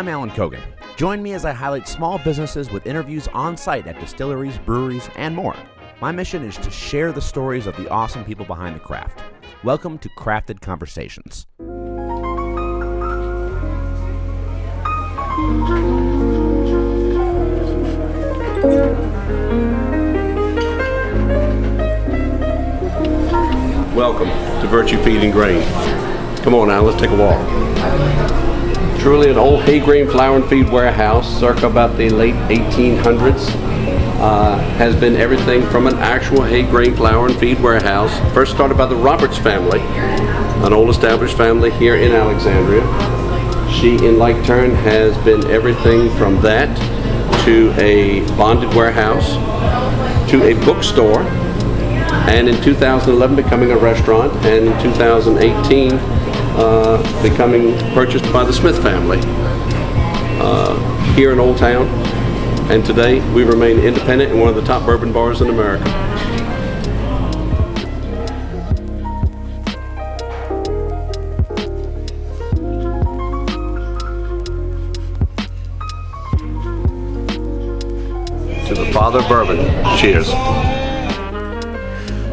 I'm Alan Kogan. Join me as I highlight small businesses with interviews on site at distilleries, breweries, and more. My mission is to share the stories of the awesome people behind the craft. Welcome to Crafted Conversations. Welcome to Virtue Feed and Grain. Come on now, let's take a walk. Truly an old hay grain flour and feed warehouse, circa about the late 1800s. Has been everything from an actual hay grain flour and feed warehouse. First started by the Roberts family, an old established family here in Alexandria. She, in like turn, has been everything from that to a bonded warehouse to a bookstore, and in 2011 becoming a restaurant, and in 2018 becoming purchased by the Smith family here in Old Town. And today we remain independent and one of the top bourbon bars in America. To the father of bourbon, cheers.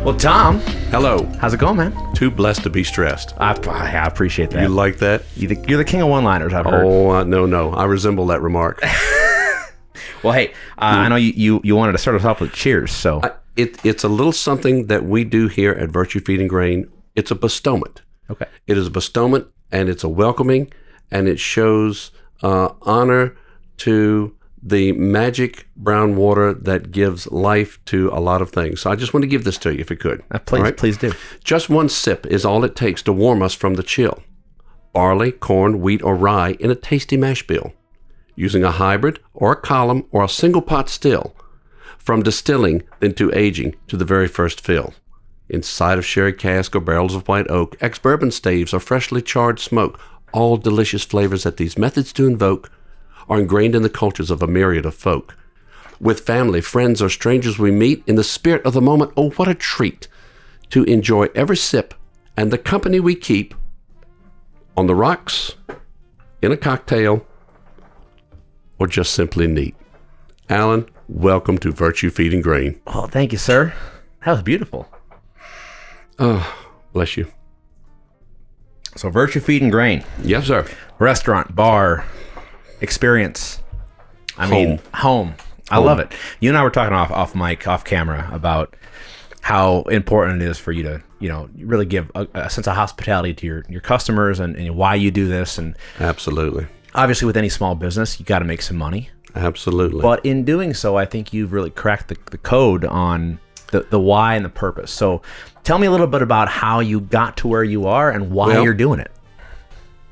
Well, Tom. Hello. How's it going, man? Too blessed to be stressed. I appreciate that. You like that? You're the king of one-liners, I've heard. Oh, no. I resemble that remark. Well, hey, I know you wanted to start us off with cheers, so. It's a little something that we do here at Virtue Feed and Grain. It's a bestowment. Okay. It is a bestowment, and it's a welcoming, and it shows honor to the magic brown water that gives life to a lot of things. So I just want to give this to you, if it could. Please do. Just one sip is all it takes to warm us from the chill. Barley, corn, wheat, or rye in a tasty mash bill. Using a hybrid or a column or a single pot still. From distilling, then to aging, to the very first fill. Inside of sherry cask or barrels of white oak, ex-bourbon staves or freshly charred smoke, all delicious flavors that these methods to invoke are ingrained in the cultures of a myriad of folk. With family, friends, or strangers we meet, in the spirit of the moment, oh, what a treat to enjoy every sip and the company we keep on the rocks, in a cocktail, or just simply neat. Alan, welcome to Virtue Feed and Grain. Oh, thank you, sir. That was beautiful. Oh, bless you. So, Virtue Feed and Grain. Yes, sir. Restaurant, bar, experience. Home. I love it. You and I were talking off mic, off camera, about how important it is for you to, really give a sense of hospitality to your customers and why you do this. And absolutely. Obviously, with any small business, you got to make some money. Absolutely. But in doing so, I think you've really cracked the code on the why and the purpose. So tell me a little bit about how you got to where you are and why you're doing it.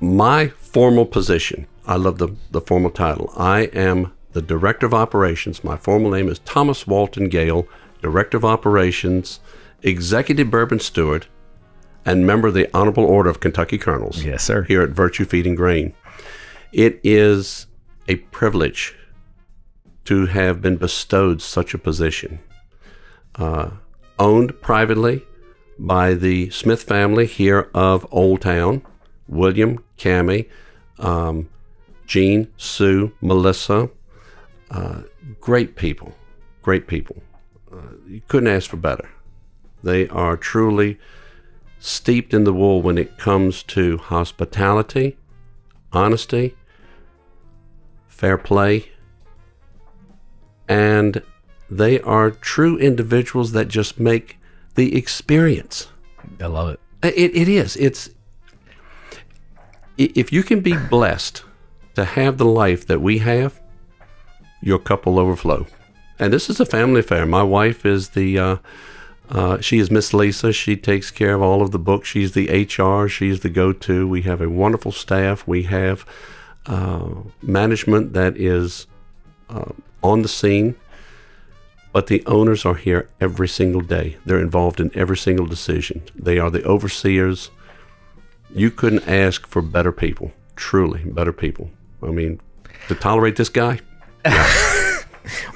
My formal position, I love the formal title. I am the Director of Operations. My formal name is Thomas Walton Gale, Director of Operations, Executive Bourbon Steward, and member of the Honorable Order of Kentucky Colonels. Yes, sir. Here at Virtue Feed and Grain. It is a privilege to have been bestowed such a position. Owned privately by the Smith family here of Old Town, William, Cammie, Jean, Sue, Melissa, great people. You couldn't ask for better. They are truly steeped in the wool when it comes to hospitality, honesty, fair play, and they are true individuals that just make the experience. I love it. It is. If you can be blessed to have the life that we have, your cup will overflow. And this is a family affair. My wife is she is Miss Lisa. She takes care of all of the books. She's the HR. She's the go-to. We have a wonderful staff. We have management that is on the scene. But the owners are here every single day. They're involved in every single decision. They are the overseers. You couldn't ask for better people, truly better people. I mean, to tolerate this guy,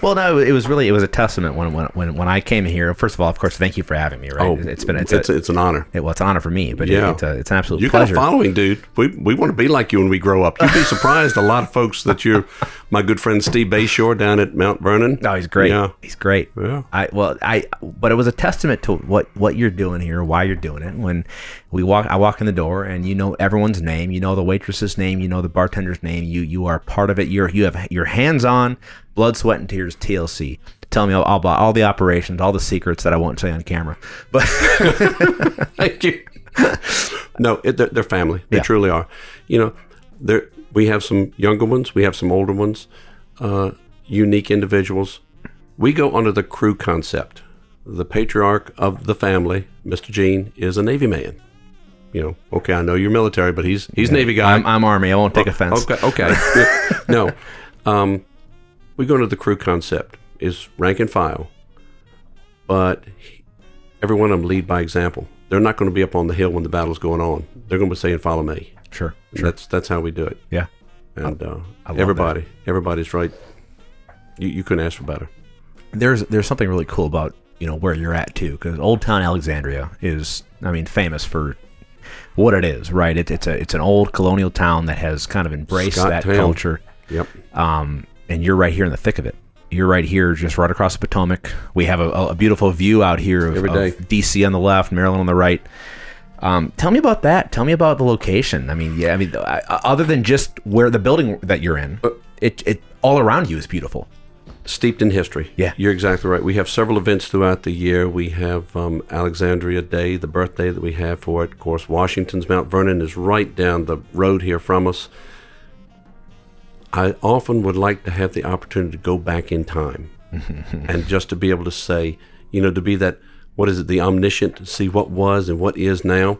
Well, no, it was a testament when I came here. First of all, of course, thank you for having me. Right? Oh, it's an honor. It's an honor for me, but Yeah. it's an absolute You pleasure. got a following, dude. We want to be like you when we grow up. You'd be surprised. A lot of folks that you're, my good friend Steve Bayshore down at Mount Vernon. Oh, he's great. Yeah. He's great. Yeah. But it was a testament to what you're doing here, why you're doing it. When I walk in the door, and you know everyone's name, you know the waitress's name, you know the bartender's name. You are part of it. You have your hands on, blood, sweat, and tears. TLC. Tell me all about all the operations, all the secrets that I won't say on camera. But Thank you. No, they're family. They Yeah. truly are. You know, we have some younger ones. We have some older ones. Unique individuals. We go under the crew concept. The patriarch of the family, Mr. Gene, is a Navy man. You know, okay, I know you're military, but he's Navy guy. I'm Army. I won't take offense. Okay. No. We go into the crew concept, is rank and file, but every one of them lead by example. They're not going to be up on the hill when the battle's going on. They're going to be saying, "Follow me." Sure. That's how we do it. Yeah. And I love everybody's right. You couldn't ask for better. There's something really cool about where you're at too, because Old Town Alexandria is, famous for what it is, right? It's an old colonial town that has kind of embraced that Town. culture. Yep. And you're right here in the thick of it. You're right here, just right across the Potomac. We have a beautiful view out here of DC on the left, Maryland on the right. Tell me about that. Tell me about the location. Other than just where the building that you're in, it all around you is beautiful. Steeped in history. Yeah. You're exactly right. We have several events throughout the year. We have Alexandria Day, the birthday that we have for it. Of course, Washington's Mount Vernon is right down the road here from us. I often would like to have the opportunity to go back in time and just to be able to say, to be that, the omniscient, to see what was and what is now.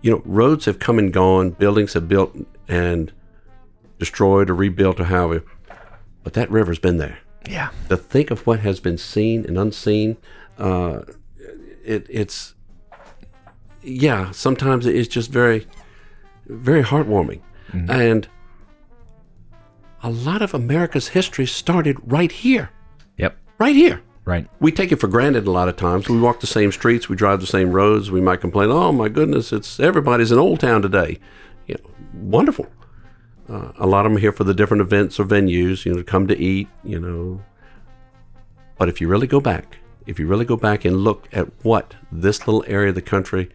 Roads have come and gone, buildings have built and destroyed or rebuilt or however, but that river's been there. Yeah. To think of what has been seen and unseen, sometimes it's just very, very heartwarming. Mm-hmm. And a lot of America's history started right here. Yep. Right here. Right. We take it for granted a lot of times. We walk the same streets, we drive the same roads. We might complain, "Oh my goodness, everybody's in Old Town today." Wonderful. A lot of them are here for the different events or venues, to come to eat, But if you really go back and look at what this little area of the country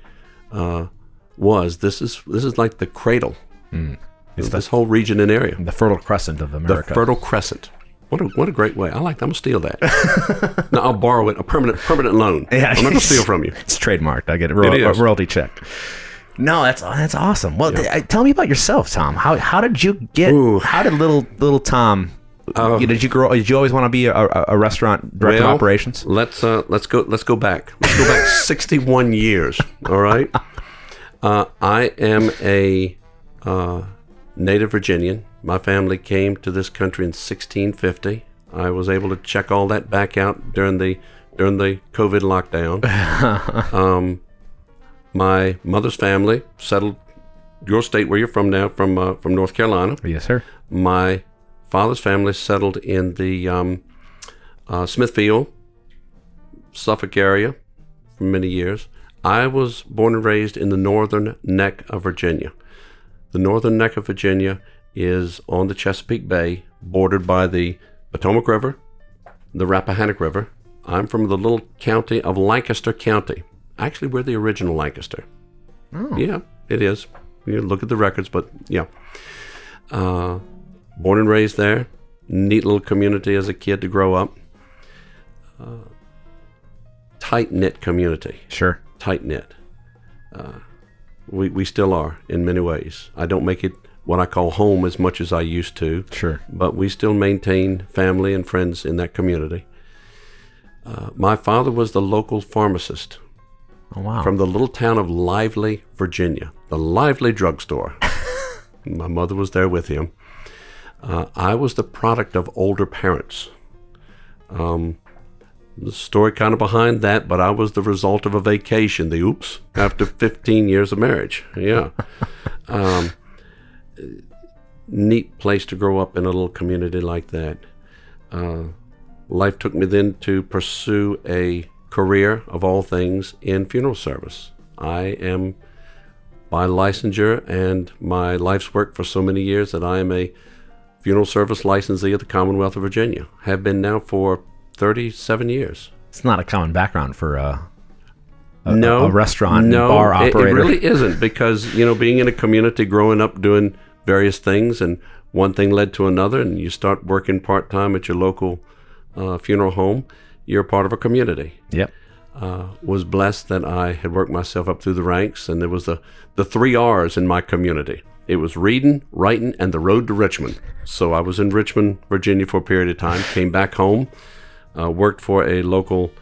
was, this is like the cradle. It's this whole region and area. The Fertile Crescent of America. The Fertile Crescent. What a great way. I like that. I'm going to steal that. No, I'll borrow it. A permanent loan. Yeah, I'm not going to steal from you. It's trademarked. I get a royalty check. No, that's awesome. Well, tell me about yourself, Tom. How did you get? How did little Tom? Did you always want to be a restaurant director of operations? Let's go back. Let's go back 61 years. All right. I am a native Virginian. My family came to this country in 1650. I was able to check all that back out during the COVID lockdown. My mother's family settled your state where you're from now, from North Carolina. Yes, sir. My father's family settled in the Smithfield, Suffolk area for many years. I was born and raised in the northern neck of Virginia. The northern neck of Virginia is on the Chesapeake Bay, bordered by the Potomac River, the Rappahannock River. I'm from the little county of Lancaster County. Actually, we're the original Lancaster. Oh. Yeah, it is. You look at the records, but yeah. Born and raised there. Neat little community as a kid to grow up. Tight-knit community. Sure. Tight-knit. We still are in many ways. I don't make it what I call home as much as I used to. Sure. But we still maintain family and friends in that community. My father was the local pharmacist. Oh, wow. From the little town of Lively, Virginia. The Lively drugstore. My mother was there with him. I was the product of older parents. The story kind of behind that, but I was the result of a vacation, after 15 years of marriage. Yeah. Neat place to grow up in a little community like that. life took me then to pursue a career of all things in funeral service. I am by licensure and my life's work for so many years that I am a funeral service licensee of the Commonwealth of Virginia. Have been now for 37 years. It's not a common background for a restaurant and no, bar operator. It really isn't, because, being in a community, growing up doing various things, and one thing led to another, and you start working part-time at your local funeral home, you're part of a community. Yep. Was blessed that I had worked myself up through the ranks, and there was the 3 R's in my community. It was reading, writing, and the road to Richmond. So I was in Richmond, Virginia for a period of time, came back home, worked for a local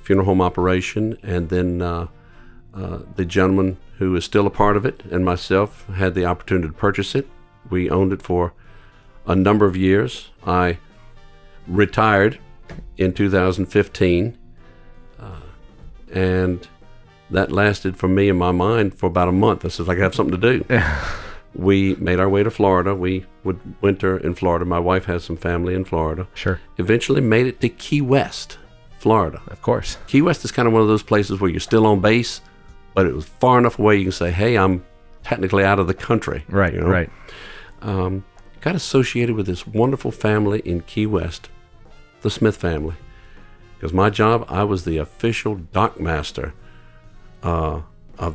funeral home operation, and then the gentleman who is still a part of it and myself had the opportunity to purchase it. We owned it for a number of years. I retired in 2015, and that lasted for me in my mind for about a month. I said, I have something to do. We made our way to Florida. We would winter in Florida. My wife has some family in Florida. Sure. Eventually made it to Key West, Florida. Of course. Key West is kind of one of those places where you're still on base, but it was far enough away you can say, hey, I'm technically out of the country. Right, right. Got associated with this wonderful family in Key West, the Smith family. Because my job, I was the official dock master of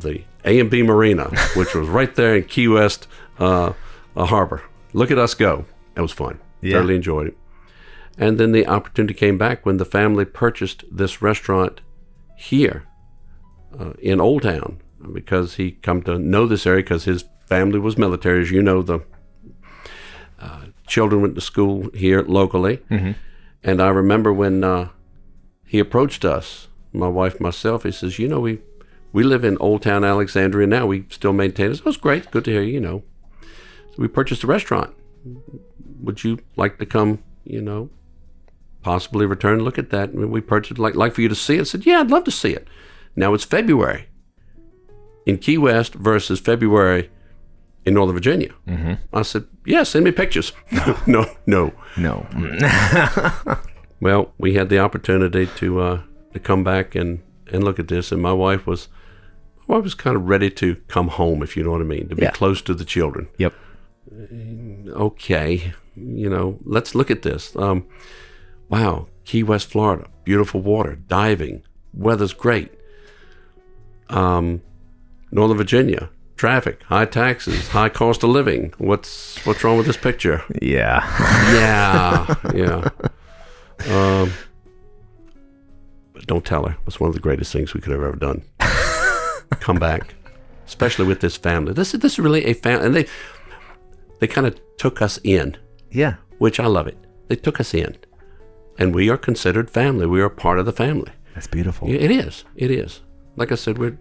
the A&B Marina, which was right there in Key West Harbor. Look at us go. It was fun. Yeah. Thoroughly enjoyed it. And then the opportunity came back when the family purchased this restaurant here in Old Town, because he come to know this area because his family was military. As you know, the children went to school here locally. Mm-hmm. And I remember when he approached us, my wife, myself, he says, we live in Old Town Alexandria now. We still maintain it. So it's great. Good to hear you, So we purchased a restaurant. Would you like to come, possibly return and look at that? And we purchased, like for you to see it. I said, yeah, I'd love to see it. Now it's February in Key West versus February in Northern Virginia. Mm-hmm. I said, yeah, send me pictures. No. Well, we had the opportunity to come back and look at this, and my wife was kind of ready to come home, if you know what I mean, to be close to the children. Yep. Okay, let's look at this. Wow, Key West, Florida, beautiful water, diving, weather's great. Northern Virginia, traffic, high taxes, high cost of living. What's wrong with this picture? Yeah. Yeah. But don't tell her. It's one of the greatest things we could have ever done. Come back, especially with this family. This is really a family, and they kind of took us in. Yeah. Which I love it. They took us in, and we are considered family. We are part of the family. That's beautiful. Yeah, it is. It is. Like I said, we're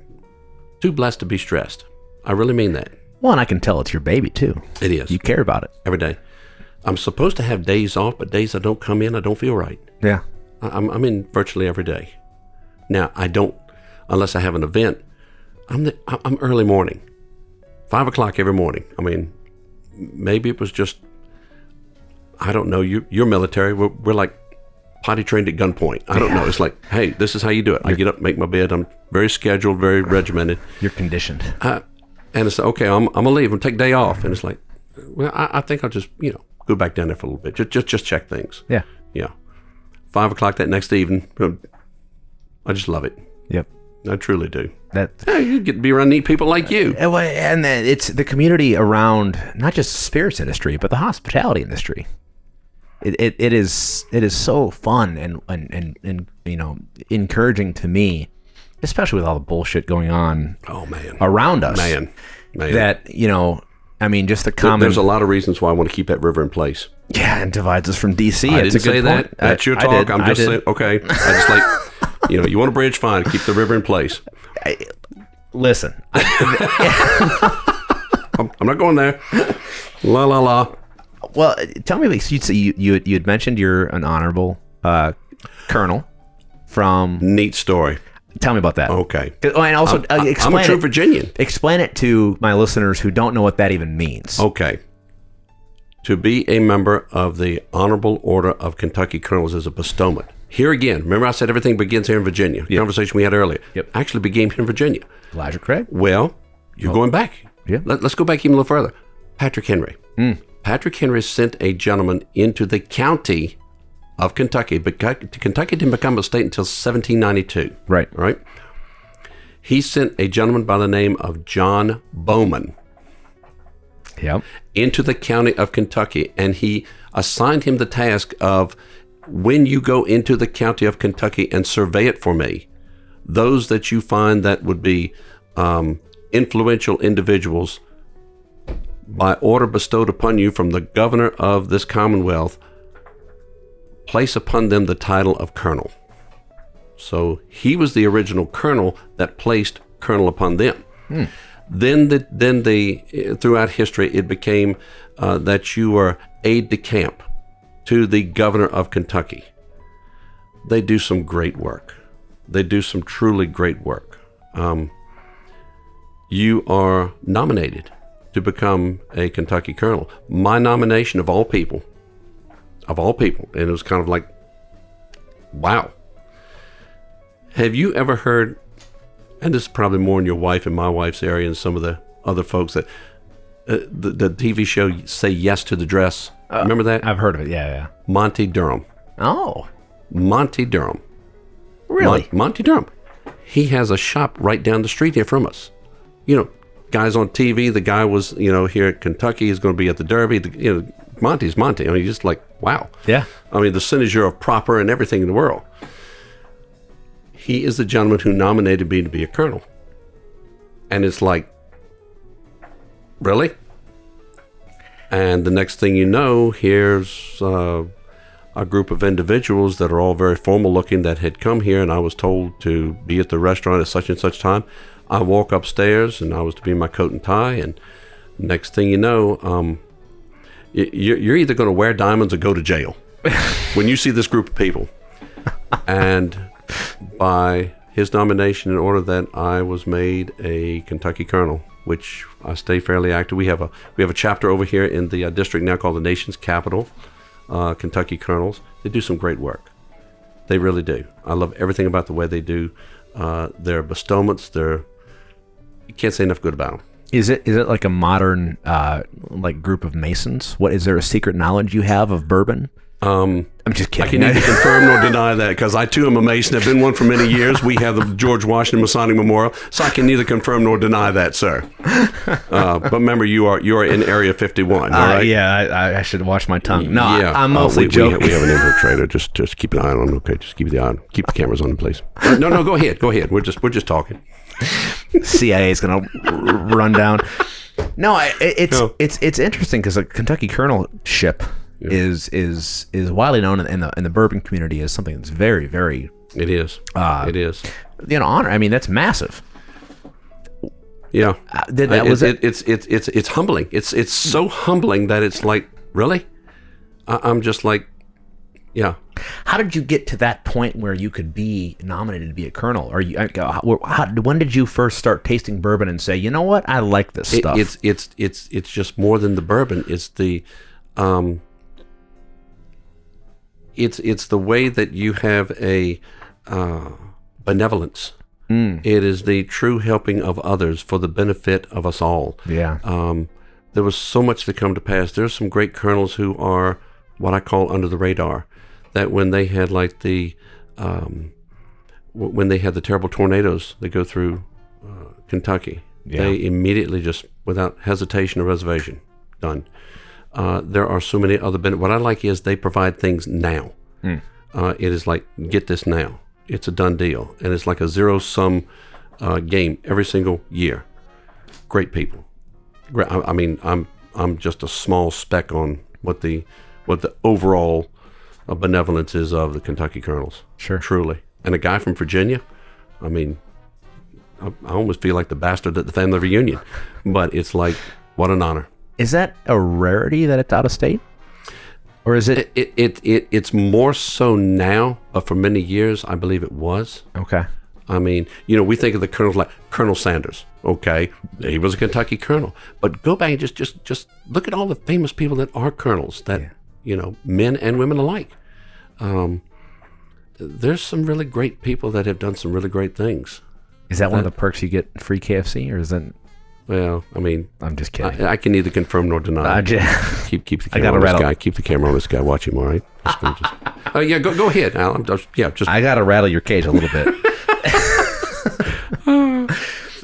too blessed to be stressed. I really mean that. Well, and I can tell it's your baby too. It is. You care about it every day. I'm supposed to have days off, but days I don't come in, I don't feel right. Yeah. I'm in virtually every day. Now, I don't, unless I have an event, I'm early morning, 5 o'clock every morning. I mean, maybe it was just, I don't know, you're military, we're like potty trained at gunpoint. I don't know. It's like, hey, this is how you do it. I get up, make my bed. I'm very scheduled, very regimented. You're conditioned. And it's okay, I'm going to leave and take a day off. And it's like, well, I think I'll just, go back down there for a little bit. Just check things. Yeah. Yeah. 5 o'clock that next evening, I just love it. Yep. I truly do. Yeah, you get to be around neat people like you. And it's the community around not just the spirits industry, but the hospitality industry. It is so fun and encouraging to me, especially with all the bullshit going on. Oh man, around us, man. That just the common. There's a lot of reasons why I want to keep that river in place. Yeah, and divides us from DC. I It's didn't a good say point. that. That's your talk. I'm just saying. Okay, I just like you want a bridge, fine. Keep the river in place. Listen, I'm not going there. La la la. Well, tell me, you had mentioned you're an honorable colonel from. Neat story. Tell me about that. Okay. And also, explain I'm a true Virginian. Explain it to my listeners who don't know what that even means. Okay. To be a member of the Honorable Order of Kentucky Colonels is a bestowment. Here again, remember I said everything begins here in Virginia. The conversation we had earlier. Actually began here in Virginia. Elijah Craig? Well, you're going back. Yeah. Let's go back even a little further. Patrick Henry. Patrick Henry sent a gentleman into the county of Kentucky. But Kentucky didn't become a state until 1792. Right. He sent a gentleman by the name of John Bowman into the county of Kentucky, and he assigned him the task of, when you go into the county of Kentucky and survey it for me, those that you find that would be influential individuals, by order bestowed upon you from the governor of this commonwealth, place upon them the title of colonel. So he was the original colonel that placed colonel upon them. Then throughout history, it became that you were aide de camp to the governor of Kentucky. They do some great work. They do some truly great work. You are nominated to become a Kentucky colonel. My nomination of all people, and it was kind of like, wow. Have you ever heard, and this is probably more in your wife and my wife's area and some of the other folks, that the TV show Say Yes to the Dress? Remember that? I've heard of it, yeah. Monty Durham. Oh. Monty Durham. Really? Monty Durham. He has a shop right down the street here from us. You know, guys on TV, the guy was, here at Kentucky, he's going to be at the Derby. Monty's Monty. I mean, just like, wow. Yeah. I mean, the Senator of proper and everything in the world. He is the gentleman who nominated me to be a colonel. And it's like, really? And the next thing you know, here's a group of individuals that are all very formal looking that had come here, and I was told to be at the restaurant at such and such time. I walk upstairs, and I was to be in my coat and tie, and next thing you know, you're either going to wear diamonds or go to jail when you see this group of people. And by his nomination, in order that I was made a Kentucky colonel, which I stay fairly active. We have a chapter over here in the district now called the nation's capital, Kentucky Colonels. They do some great work. They really do. I love everything about the way they do their bestowments. You can't say enough good about them. Is it like a modern like group of Masons? What is there a secret knowledge you have of bourbon? I'm just kidding. I can neither confirm nor deny that, because I too am a Mason. I've been one for many years. We have the George Washington Masonic Memorial, so I can neither confirm nor deny that, sir. But remember, you are in Area 51, all right? Yeah, I should watch my tongue. No, yeah. I'm mostly joking. We have an infiltrator. Just keep an eye on him, okay? Just keep the eye on. Keep the cameras on him, please. No, go ahead. We're just talking. CIA is going to run down. No, it's interesting because a Kentucky colonelship is widely known in the bourbon community as something that's very, very. It is. It is. Honor. I mean, that's massive. Yeah. It's humbling. It's so humbling that it's like, really? I'm just like, yeah. How did you get to that point where you could be nominated to be a colonel? Or when did you first start tasting bourbon and say, you know what, I like this stuff? It's just more than the bourbon. It's the it's the way that you have a benevolence. It is the true helping of others for the benefit of us all. Yeah. There was so much to come to pass. There's some great colonels who are what I call under the radar. That when they had like when they had the terrible tornadoes that go through Kentucky, they immediately, just without hesitation or reservation, done. There are so many other benefits. What I like is they provide things now. It is like, get this now. It's a done deal. And it's like a zero-sum game every single year. Great people. I mean, I'm just a small speck on what the overall benevolence is of the Kentucky Colonels. Sure. Truly. And a guy from Virginia, I mean, I almost feel like the bastard at the family reunion. But it's like, what an honor. Is that a rarity that it's out of state? Or is it? It's more so now, but for many years, I believe it was. Okay. I mean, we think of the colonels like Colonel Sanders. Okay, he was a Kentucky colonel. But go back and just look at all the famous people that are colonels, that men and women alike. There's some really great people that have done some really great things. Is that one of the perks you get free KFC, or is that? Well, I mean, I'm just kidding. I can neither confirm nor deny. Keep the camera on this guy. Keep the camera on this guy. Watch him, all right? Yeah, go ahead, Alan. I got to rattle your cage a little bit.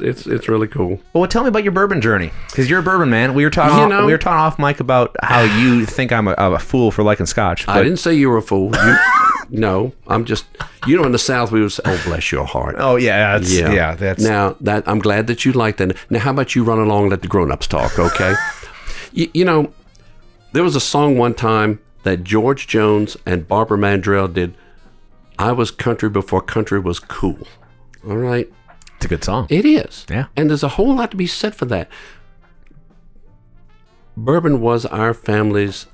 It's really cool. Well, tell me about your bourbon journey, because you're a bourbon man. We were talking off mic about how you think I'm a fool for liking Scotch. But... I didn't say you were a fool. No, I'm just. In the South we would say, "Oh, bless your heart." Oh yeah, that's. Now that I'm glad that you like that. Now, how about you run along and let the grown-ups talk, okay? There was a song one time that George Jones and Barbara Mandrell did. I was country before country was cool. All right. It's a good song. It is. Yeah. And there's a whole lot to be said for that. Bourbon was our family's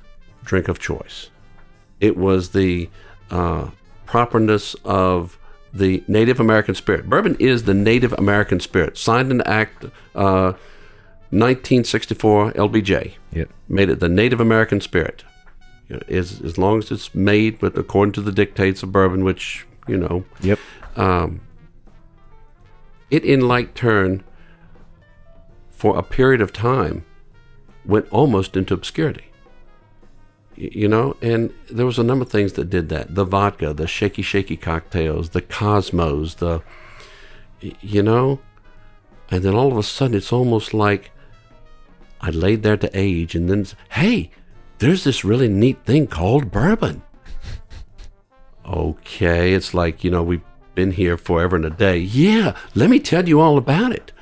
drink of choice. It was the properness of the Native American spirit. Bourbon is the Native American spirit. Signed into Act 1964 LBJ. Yep. Made it the Native American spirit. As long as it's made according to the dictates of bourbon, which, Yep. It in like turn for a period of time went almost into obscurity. And there was a number of things that did that. The vodka, the shaky cocktails, the Cosmos, and then all of a sudden it's almost like I laid there to age, and then, hey, there's this really neat thing called bourbon. Okay, it's like, we've been here forever and a day. Yeah, let me tell you all about it.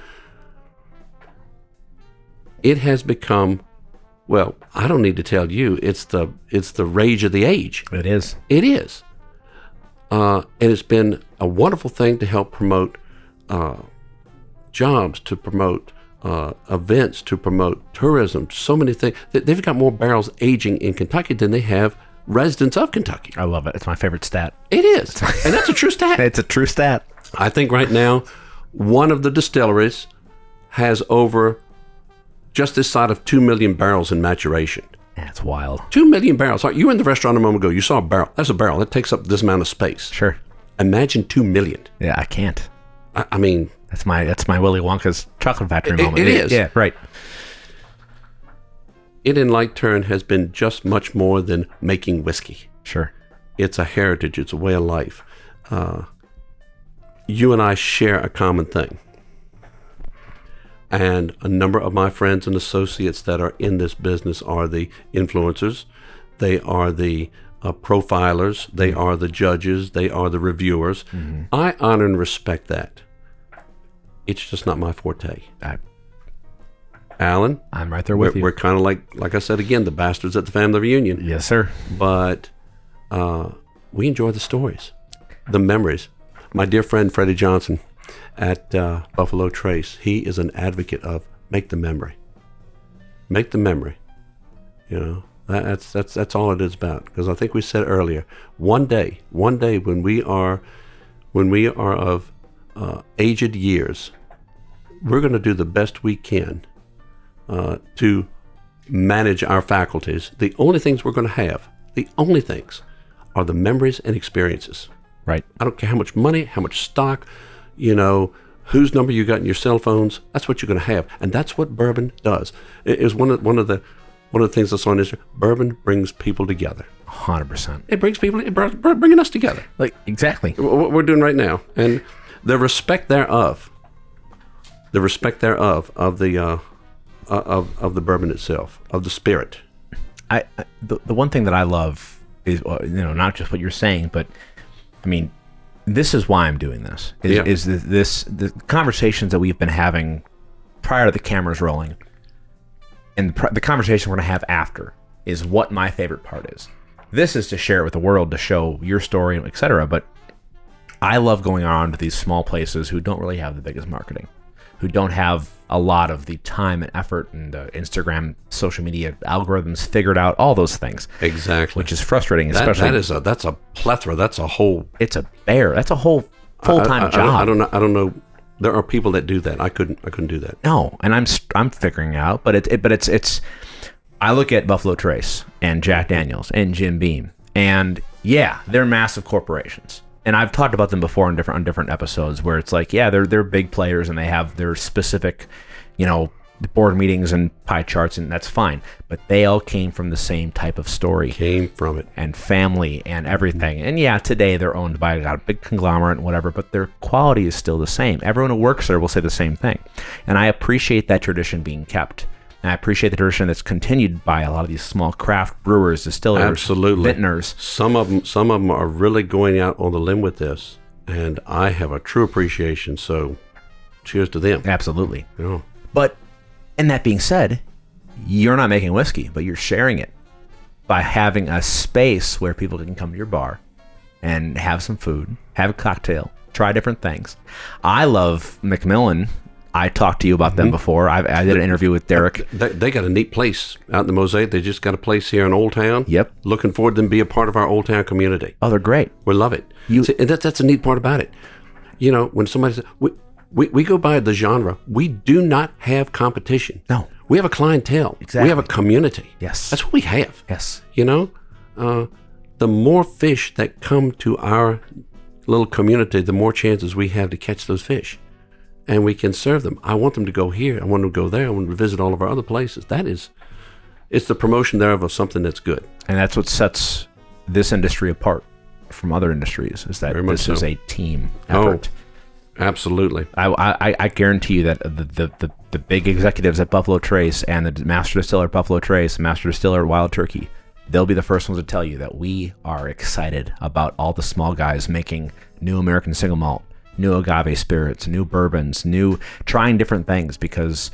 It has become, well, I don't need to tell you, it's the rage of the age. It is. It is. And it's been a wonderful thing to help promote jobs, to promote events, to promote tourism, so many things. They've got more barrels aging in Kentucky than they have residents of Kentucky. I love it. It's my favorite stat. It is. And that's a true stat. It's a true stat. I think right now, one of the distilleries has over just this side of 2 million barrels in maturation. That's wild. 2 million barrels. You were in the restaurant a moment ago. You saw a barrel. That's a barrel. That takes up this amount of space. Sure. Imagine 2 million. Yeah, I can't. I mean... That's my Willy Wonka's chocolate factory moment. It is. Yeah, right. It in like turn has been just much more than making whiskey. Sure. It's a heritage. It's a way of life. You and I share a common thing. And a number of my friends and associates that are in this business are the influencers. They are the profilers. They are the judges. They are the reviewers. Mm-hmm. I honor and respect that. It's just not my forte. Alan? I'm right there with you. We're kind of like I said again, the bastards at the family reunion. Yes, sir. But we enjoy the stories, the memories. My dear friend Freddie Johnson at Buffalo Trace, he is an advocate of make the memory. Make the memory. That's all it is about. Because I think we said earlier, one day when we are of aged years, we're going to do the best we can to manage our faculties. The only things we're going to have, are the memories and experiences. Right. I don't care how much money, how much stock, whose number you got in your cell phones. That's what you're going to have, and that's what bourbon does. It is one of the things that's on this. Bourbon brings people together. 100%. It brings people. Bringing us together. Like exactly what we're doing right now, and the respect thereof of the bourbon itself, of the spirit. The one thing that I love is not just what you're saying, but I mean, this is why I'm doing this. Is the conversations that we've been having prior to the cameras rolling, and the conversation we're going to have after is what my favorite part is. This is to share it with the world, to show your story, etc. But I love going around to these small places who don't really have the biggest marketing, who don't have a lot of the time and effort and Instagram, social media algorithms figured out, all those things. Exactly. Which is frustrating, especially. That's a plethora. That's a whole... It's a bear. That's a whole full-time job. I don't know. There are people that do that. I couldn't do that. No, and I'm figuring out, but it's. I look at Buffalo Trace and Jack Daniels and Jim Beam, and yeah, they're massive corporations. And I've talked about them before on different episodes where it's like, yeah, they're big players and they have their specific, board meetings and pie charts, and that's fine. But they all came from the same type of story. Came from it. And family and everything. And yeah, today they're owned by a big conglomerate and whatever, but their quality is still the same. Everyone who works there will say the same thing. And I appreciate that tradition being kept. And I appreciate the tradition that's continued by a lot of these small craft brewers, distillers, absolutely, vintners. Some of them are really going out on the limb with this, and I have a true appreciation. So, cheers to them. Absolutely. Yeah. But, and that being said, you're not making whiskey, but you're sharing it by having a space where people can come to your bar and have some food, have a cocktail, try different things. I love Macmillan. I talked to you about them before. I did an interview with Derek. They got a neat place out in the Mosaic. They just got a place here in Old Town. Yep. Looking forward to them be a part of our Old Town community. Oh, they're great. We love it. See, and that's a neat part about it. When somebody says, we go by the genre, we do not have competition. No. We have a clientele. Exactly. We have a community. Yes. That's what we have. Yes. The more fish that come to our little community, the more chances we have to catch those fish. And we can serve them. I want them to go here. I want them to go there. I want them to visit all of our other places. It's the promotion thereof of something that's good. And that's what sets this industry apart from other industries, is that this is a team effort. Oh, absolutely. I guarantee you that the big executives at Buffalo Trace and the master distiller at Buffalo Trace, master distiller at Wild Turkey, they'll be the first ones to tell you that we are excited about all the small guys making new American single malt, new agave spirits, new bourbons, trying different things, because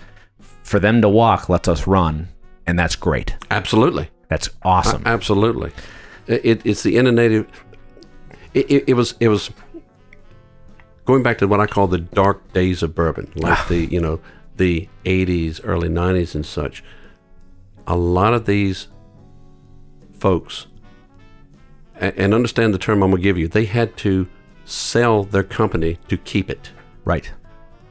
for them to walk lets us run, and that's great. Absolutely. That's awesome. Absolutely. It's the innovative. It was going back to what I call the dark days of bourbon, like the 80s, early 90s and such. A lot of these folks, and understand the term I'm going to give you, they had to sell their company to keep it. Right.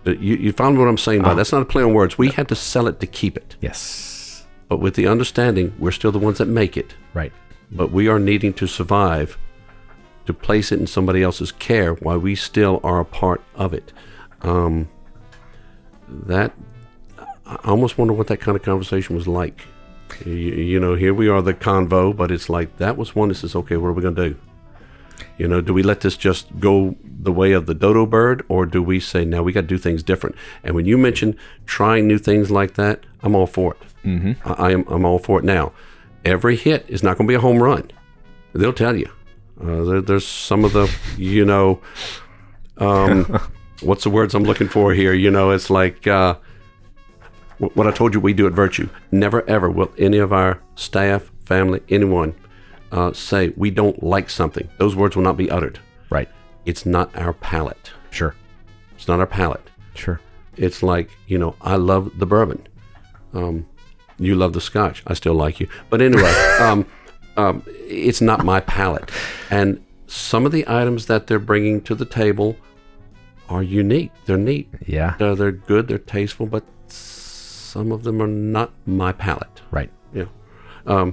You found what I'm saying by that's not a play on words. We had to sell it to keep it. Yes. But with the understanding, we're still the ones that make it. Right. But we are needing to survive to place it in somebody else's care while we still are a part of it. That I almost wonder what that kind of conversation was like. Here we are, the convo, but it's like that was one that says, okay, what are we going to do? Do we let this just go the way of the dodo bird, or do we say, now we got to do things different? And when you mention trying new things like that, I'm all for it. Mm-hmm. I'm all for it. Now, every hit is not going to be a home run. They'll tell you. There's some of the, what's the words I'm looking for here? It's like what I told you we do at Virtue. Never, ever will any of our staff, family, anyone say we don't like something. Those words will not be uttered. Right. It's not our palate. Sure. It's not our palate. Sure. It's like, I love the bourbon. You love the scotch. I still like you. But anyway, it's not my palate. And some of the items that they're bringing to the table are unique. They're neat. Yeah. They're good. They're tasteful, but some of them are not my palate. Right. Yeah.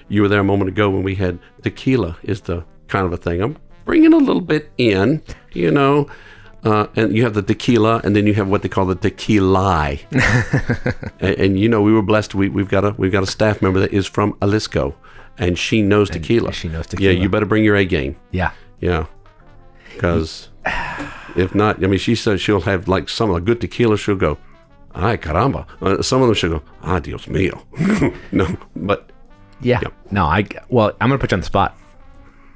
You were there a moment ago when we had tequila is the kind of a thing. I'm bringing a little bit in, and you have the tequila, and then you have what they call the tequila. and we were blessed. We've got a staff member that is from Jalisco, and she knows tequila. She knows tequila. Yeah, you better bring your A game. Yeah. Yeah. Because if not, she says she'll have like some of the good tequila. She'll go, ay caramba. Some of them she'll go, ah Dios mío. No, but. Yeah. No, I'm going to put you on the spot,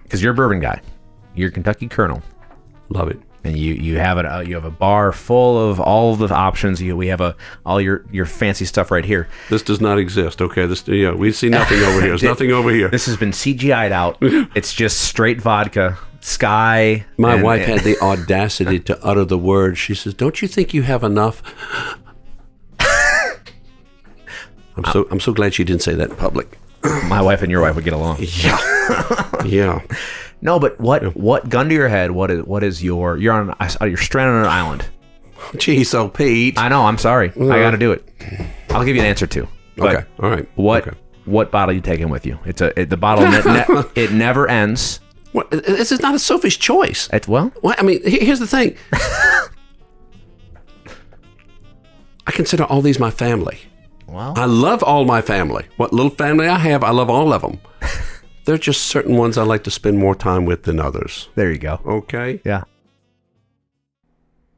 because you're a bourbon guy. You're a Kentucky Colonel. Love it. And you have a bar full of all of the options. We have all your fancy stuff right here. This does not exist. Okay. We see nothing over here. There's nothing over here. This has been CGI'd out. It's just straight vodka, Sky. My wife had the audacity to utter the word. She says, "Don't you think you have enough?" I'm so glad she didn't say that in public. My wife and your wife would get along. Yeah. Yeah. No, but what gun to your head? What is you're stranded on an island. Jeez, so Pete. I know. I'm sorry. I got to do it. I'll give you an answer too. Okay. All right. What bottle are you taking with you? The bottle. It never ends. What? This is not a selfish choice. What? I mean, here's the thing. I consider all these my family. Well, I love all my family. What little family I have, I love all of them. There are just certain ones I like to spend more time with than others. there you go. Okay? Yeah.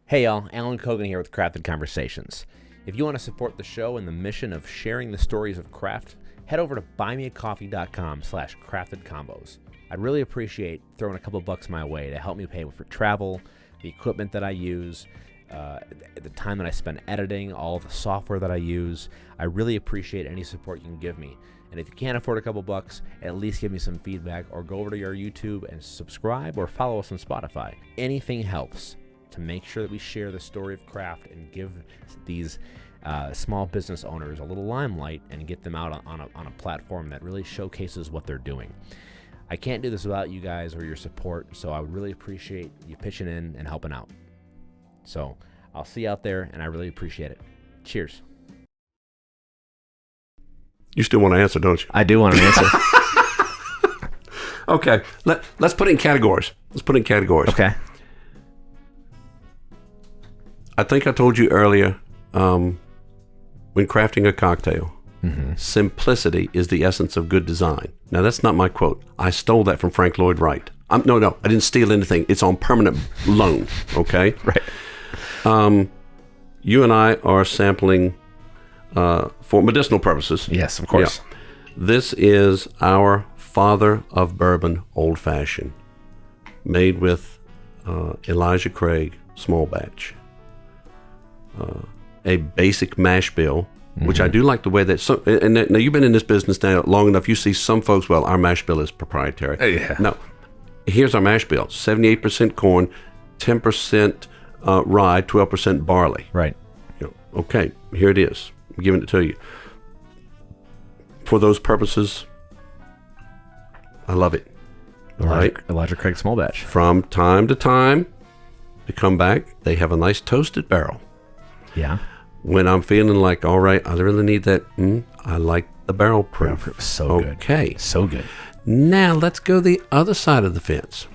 Hey y'all, Alan Cogan here with Crafted Conversations. If you want to support the show and the mission of sharing the stories of craft, head over to buymeacoffee.com/craftedcombos. I'd really appreciate throwing a couple bucks my way to help me pay for travel, the equipment that I use, the time that I spend editing, all the software that I use. I really appreciate any support you can give me. And if you can't afford a couple bucks, at least give me some feedback or go over to our YouTube and subscribe or follow us on Spotify. Anything helps to make sure that we share the story of craft and give these small business owners a little limelight and get them out on a platform that really showcases what they're doing. I can't do this without you guys or your support, so I would really appreciate you pitching in and helping out. So I'll see you out there, and I really appreciate it. Cheers. You still want to answer, don't you? I do want an answer. Okay. Let's put it in categories. Okay. I think I told you earlier, when crafting a cocktail, simplicity is the essence of good design. Now, that's not my quote. I stole that from Frank Lloyd Wright. No, I didn't steal anything. It's on permanent loan, okay? Right. You and I are sampling for medicinal purposes. Yes, of course. Yeah. This is our Father of Bourbon Old Fashioned, made with Elijah Craig small batch. A basic mash bill, which I do like the way that now you've been in this business now long enough. You see some folks, well, our mash bill is proprietary. Yeah. No, here's our mash bill: 78% corn, 10% rye, 12% barley. Right. Okay, here it is. I'm giving it to you. For those purposes, I love it. Elijah Craig small batch. From time to time, they come back. They have a nice toasted barrel. Yeah. When I'm feeling like, all right, I really need that, I like the barrel proof. So good. Okay. So good. Now, let's go the other side of the fence.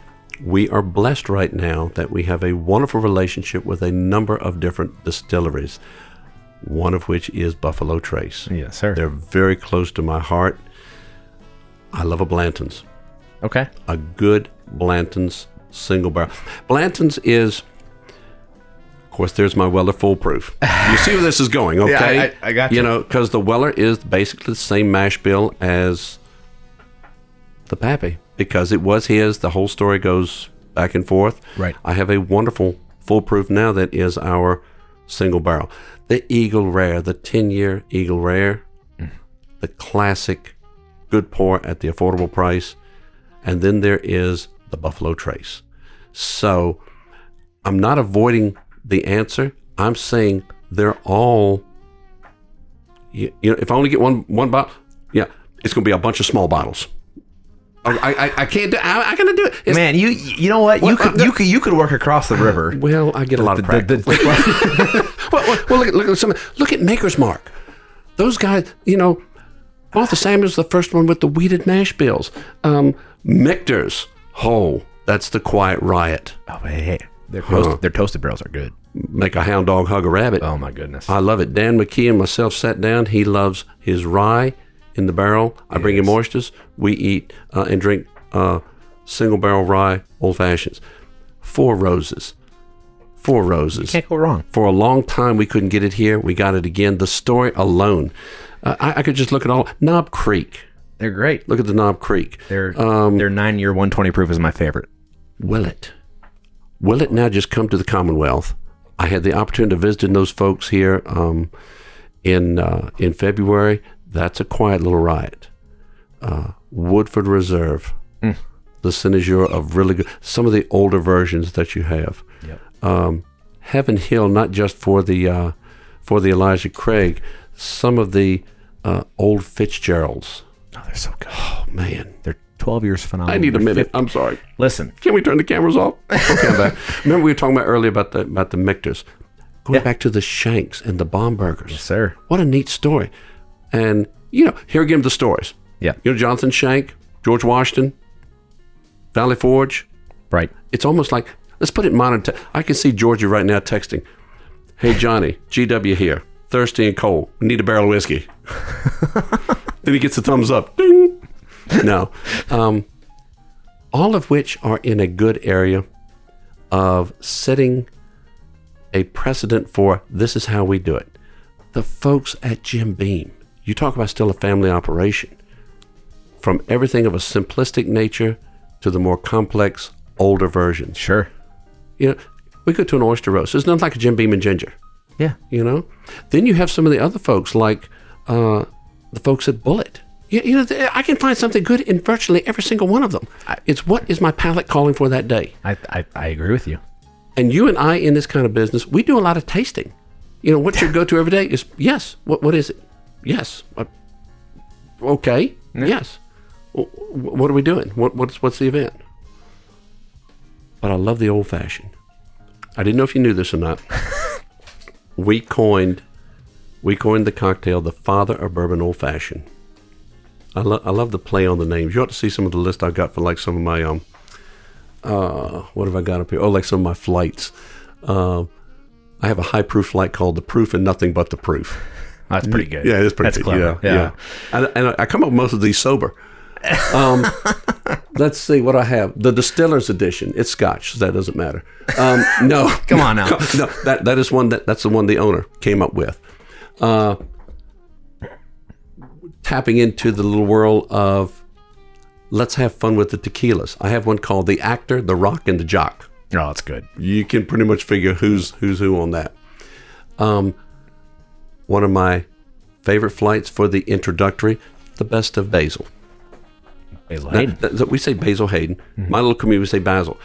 We are blessed right now that we have a wonderful relationship with a number of different distilleries, one of which is Buffalo Trace. Yes, sir. They're very close to my heart. I love a Blanton's. Okay. A good Blanton's single barrel. Blanton's is... Of course, there's my Weller Foolproof. You see where this is going, okay? Yeah, I got you. Because the Weller is basically the same mash bill as the Pappy, because it was his. The whole story goes back and forth. Right. I have a wonderful Foolproof now that is our single barrel. The Eagle Rare, the 10-year Eagle Rare, the classic good pour at the affordable price. And then there is the Buffalo Trace. So I'm not avoiding the answer. I'm saying they're all, if I only get one bottle, it's going to be a bunch of small bottles. I can't do. I gotta do it. Man, you know what? You could work across the river. Well, I get a lot of practice. Well, look at Maker's Mark. Those guys, Martha Samuel's the first one with the weeded mash bills. Michter's, that's the Quiet Riot. Oh, hey. Their toasted barrels are good. Make a hound dog hug a rabbit. Oh, my goodness. I love it. Dan McKee and myself sat down. He loves his rye in the barrel. I bring him oysters. We eat and drink single barrel rye old fashions. Four Roses. You can't go wrong. For a long time, we couldn't get it here. We got it again. The story alone. I could just look at all. Knob Creek. They're great. Look at the Knob Creek. Their 9-year 120 proof is my favorite. Will it now just come to the Commonwealth? I had the opportunity to visit those folks here in February. That's a quiet little riot. Woodford Reserve, the Cynosure of really good. Some of the older versions that you have. Yep. Heaven Hill, not just for the Elijah Craig, some of the old Fitzgeralds. Oh, they're so good. Oh man, 12 years phenomenal. I need a minute. I'm sorry. Listen. Can we turn the cameras off? Okay, I'm back. Remember we were talking about earlier about the Michters. Going back to the Shanks and the Baumburgers. Yes, sir. What a neat story. And, here again the stories. Yeah. Jonathan Shank, George Washington, Valley Forge. Right. It's almost like, let's put it in modern I can see Georgie right now texting, "Hey, Johnny, GW here. Thirsty and cold. We need a barrel of whiskey." Then he gets a thumbs up. Ding. No. All of which are in a good area of setting a precedent for this is how we do it. The folks at Jim Beam, you talk about still a family operation. From everything of a simplistic nature to the more complex, older versions. Sure. We go to an oyster roast. There's nothing like a Jim Beam and ginger. Yeah. Then you have some of the other folks like the folks at Bullet. I can find something good in virtually every single one of them. It's what is my palate calling for that day. I agree with you. And you and I in this kind of business, we do a lot of tasting. What's your go-to every day is yes. What is it? Yes. Okay. Yeah. Yes. What are we doing? What's the event? But I love the old fashioned. I didn't know if you knew this or not. We coined the cocktail the father of bourbon old fashioned. I love the play on the names. You ought to see some of the list I got for like some of my what have I got up here? Oh, like some of my flights. I have a high proof flight called the Proof and Nothing But the Proof. That's pretty good. Yeah, it's pretty That's good. Clever. Yeah. And I come up with most of these sober. Let's see what I have. The Distiller's Edition. It's Scotch, so that doesn't matter. No, come on now. No, that is one that's the one the owner came up with. Tapping into the little world of let's have fun with the tequilas. I have one called the Actor, the Rock, and the Jock. Oh, that's good. You can pretty much figure who's who on that. One of my favorite flights for the introductory, the Best of Basil. Basil Hayden. We say Basil Hayden. Mm-hmm. My little community, we say Basil.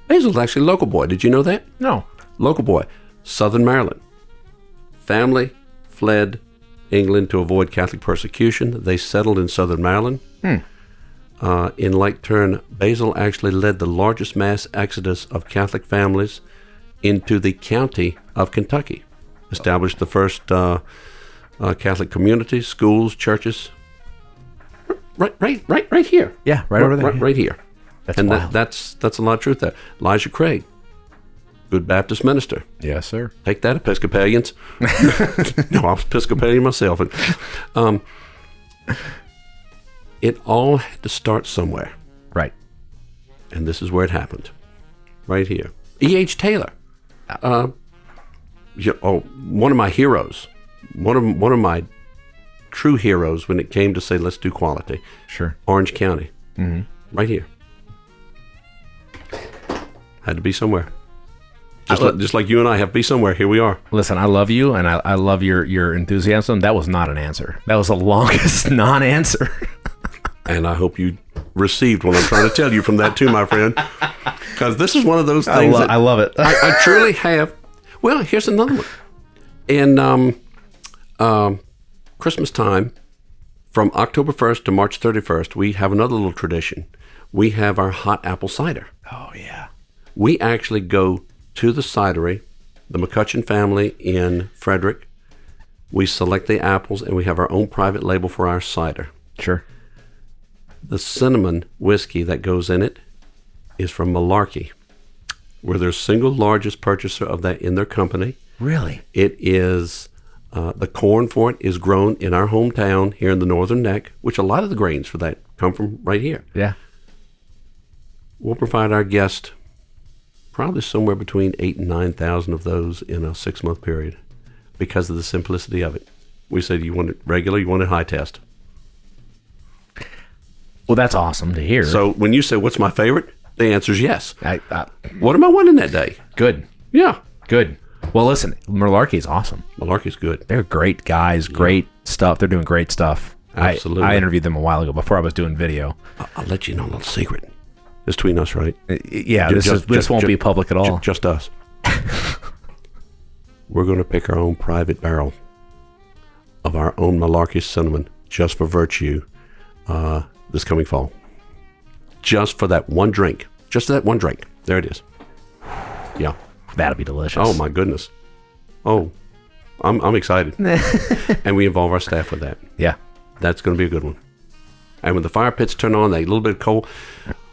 Basil's actually a local boy. Did you know that? No. Local boy. Southern Maryland. Family fled England to avoid Catholic persecution. They settled in Southern Maryland. In like turn, Basil actually led the largest mass exodus of Catholic families into the county of Kentucky. Established the first Catholic communities, schools, churches. Right here. Yeah, right over there. Right here. That's and wild. That's a lot of truth there. Elijah Craig, good Baptist minister. Yes, sir. Take that, Episcopalians. No, I was Episcopalian myself. And, it all had to start somewhere. Right. And this is where it happened. Right here. E.H. Taylor. One of my heroes. One of my true heroes when it came to say, let's do quality. Sure. Orange County. Mm-hmm. Right here. Had to be somewhere. Just like you and I have to be somewhere. Here we are. Listen, I love you, and I love your enthusiasm. That was not an answer. That was the longest non-answer. And I hope you received what I'm trying to tell you from that too, my friend. Because this is one of those things I love it. I truly have. Well, here's another one. In Christmas time, from October 1st to March 31st, we have another little tradition. We have our hot apple cider. Oh, yeah. We actually go to the cidery, the McCutcheon family in Frederick. We select the apples, and we have our own private label for our cider. Sure. The cinnamon whiskey that goes in it is from Malarkey. We're their single largest purchaser of that in their company. Really? It is, the corn for it is grown in our hometown here in the Northern Neck, which a lot of the grains for that come from right here. Yeah. We'll provide our guest probably somewhere between 8,000 and 9,000 of those in a 6-month period because of the simplicity of it. We said, you want it regular, you want it high test. Well, that's awesome to hear. So when you say, what's my favorite? The answer is yes. What am I winning that day? Good. Yeah. Good. Well, listen, Malarkey's awesome. Malarkey's good. They're great guys, great stuff. They're doing great stuff. Absolutely. I interviewed them a while ago before I was doing video. I'll let you know a little secret. It's between us, right? Yeah, this won't be public at all. Just us. We're going to pick our own private barrel of our own Malarkey cinnamon just for virtue this coming fall. just for that one drink. Just for that one drink. There it is. Yeah. That'll be delicious. Oh, my goodness. Oh, I'm excited. And we involve our staff with that. Yeah. That's going to be a good one. And when the fire pits turn on, they a little bit cold.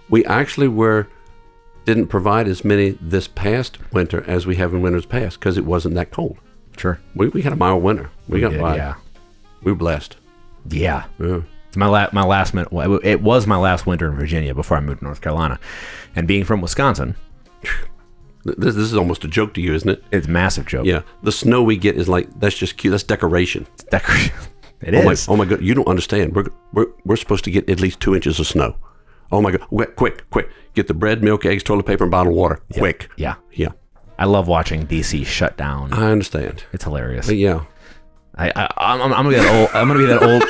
We actually didn't provide as many this past winter as we have in winters past because it wasn't that cold. Sure. We had a mild winter. We got by. Yeah. We were blessed. Yeah. Yeah. It's my last it was my last winter in Virginia before I moved to North Carolina. And being from Wisconsin, this is almost a joke to you, isn't it? it's a massive joke. Yeah. The snow we get is like, that's just cute. That's decoration. It is. Oh my God. You don't understand. We're supposed to get at least 2 inches of snow. Oh my God. Quick. Get the bread, milk, eggs, toilet paper, and bottled water. Yeah. Quick. Yeah. Yeah. I love watching DC shut down. I understand. It's hilarious. But yeah. I'm gonna be that old. I'm gonna be that old.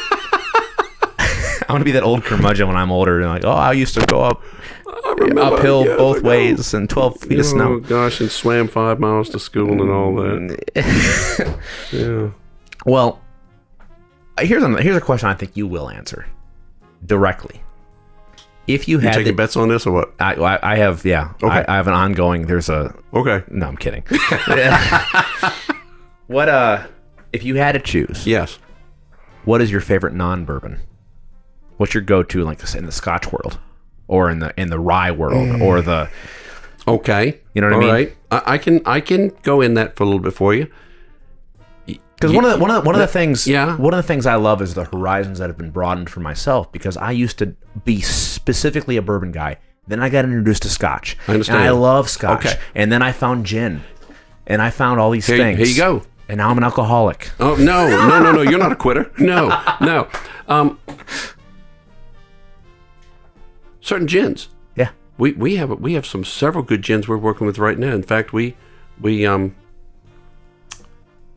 I'm gonna be that old curmudgeon when I'm older and like, oh, I used to go uphill both ways and 12 feet of snow. Oh gosh, and swam 5 miles to school and all that. Yeah. Well, here's a question I think you will answer directly. If you You had taking bets on this or what? I have, yeah. Okay. I have an ongoing. Okay. No, I'm kidding. What if you had to choose? Yes. What is your favorite non-bourbon? What's your go-to, like in the Scotch world, or in the rye world, or the? Okay. You know what I mean? All right. I can go in that for a little bit for you. Because one of the things, yeah. one of the things I love is the horizons that have been broadened for myself. Because I used to be specifically a bourbon guy, then I got introduced to Scotch. I understand. And I love Scotch. Okay. And then I found gin, and I found all these things. Here you go. And now I'm an alcoholic. Oh no! You're not a quitter. No. Certain gins. Yeah. We have several good gins we're working with right now. In fact, we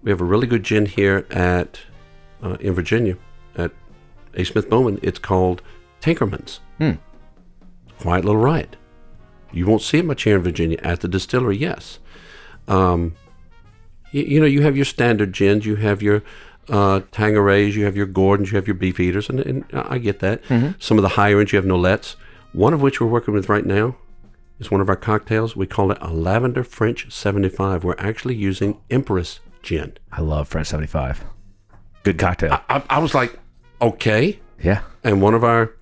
have a really good gin here at in Virginia at A. Smith Bowman. It's called Tinkerman's. Quiet little riot. You won't see it much here in Virginia at the distillery. Yes. You have your standard gins. You have your Tangeray's. You have your Gordons. You have your Beefeaters, and I get that. Mm-hmm. Some of the higher ends, you have Nolettes. One of which we're working with right now is one of our cocktails. We call it a Lavender French 75. We're actually using Empress gin. I love French 75. Good cocktail. I was like, okay. Yeah. And one of our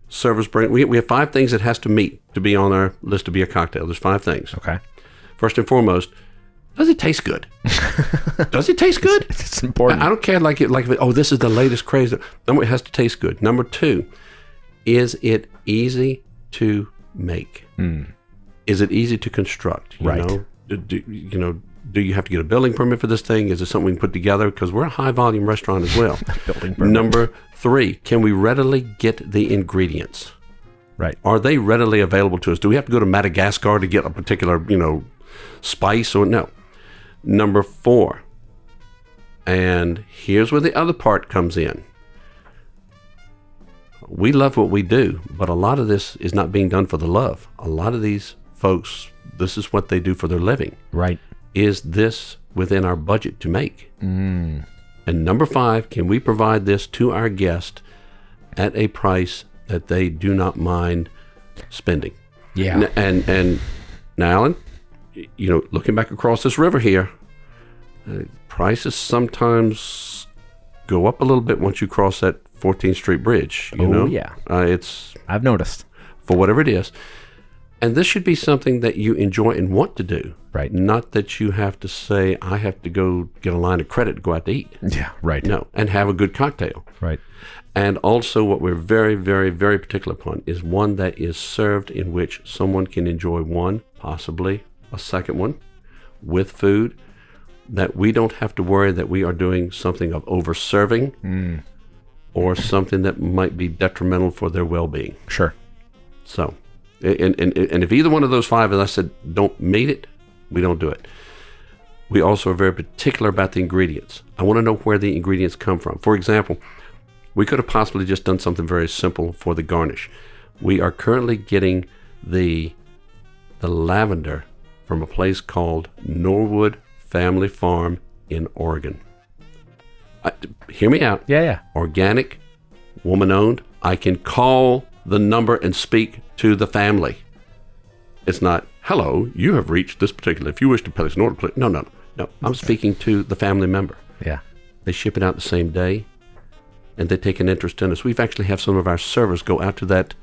servers we have 5 things that has to meet to be on our list to be a cocktail. There's 5 things. Okay. First and foremost, does it taste good? Does it taste good? It's important. I don't care like this is the latest craze. Number, it has to taste good. Number 2, is it easy to make? Is it easy to construct? Right. Do you have to get a building permit for this thing? Is it something we can put together? Because we're a high volume restaurant as well. Building permit. Number 3, can we readily get the ingredients? Right. Are they readily available to us? Do we have to go to Madagascar to get a particular, spice or no? Number 4, and here's where the other part comes in. We love what we do, but a lot of this is not being done for the love. A lot of these folks, this is what they do for their living. Right. Is this within our budget to make? And number 5, can we provide this to our guest at a price that they do not mind spending? Yeah. And now, Alan, looking back across this river here, prices sometimes go up a little bit once you cross that 14th Street Bridge. Yeah. I've noticed. For whatever it is. And this should be something that you enjoy and want to do. Right. Not that you have to say, I have to go get a line of credit to go out to eat. Yeah, right. No, and have a good cocktail. Right. And also what we're very, very, very particular upon is one that is served in which someone can enjoy one, possibly a second one, with food, that we don't have to worry that we are doing something of over-serving or something that might be detrimental for their well-being. Sure. So, and if either one of those 5, as I said, don't meet it, we don't do it. We also are very particular about the ingredients. I want to know where the ingredients come from. For example, we could have possibly just done something very simple for the garnish. We are currently getting the lavender from a place called Norwood Family Farm in Oregon. Hear me out. Yeah. Organic, woman-owned. I can call the number and speak to the family. It's not, hello, you have reached this particular, if you wish to place an order, please. No. I'm speaking to the family member. Yeah. They ship it out the same day, and they take an interest in us. We've actually have some of our servers go out to that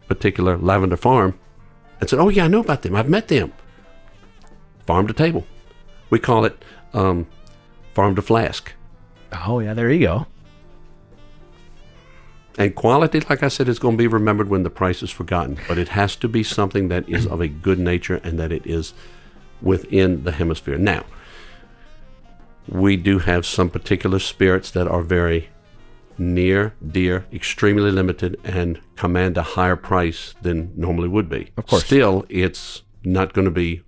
particular lavender farm and said, oh, yeah, I know about them. I've met them. Farm to table. We call it farm to flask. Oh, yeah, there you go. And quality, like I said, is going to be remembered when the price is forgotten. But it has to be something that is of a good nature and that it is within the hemisphere. Now, we do have some particular spirits that are very near, dear, extremely limited, and command a higher price than normally would be. Of course. Still, it's not going to be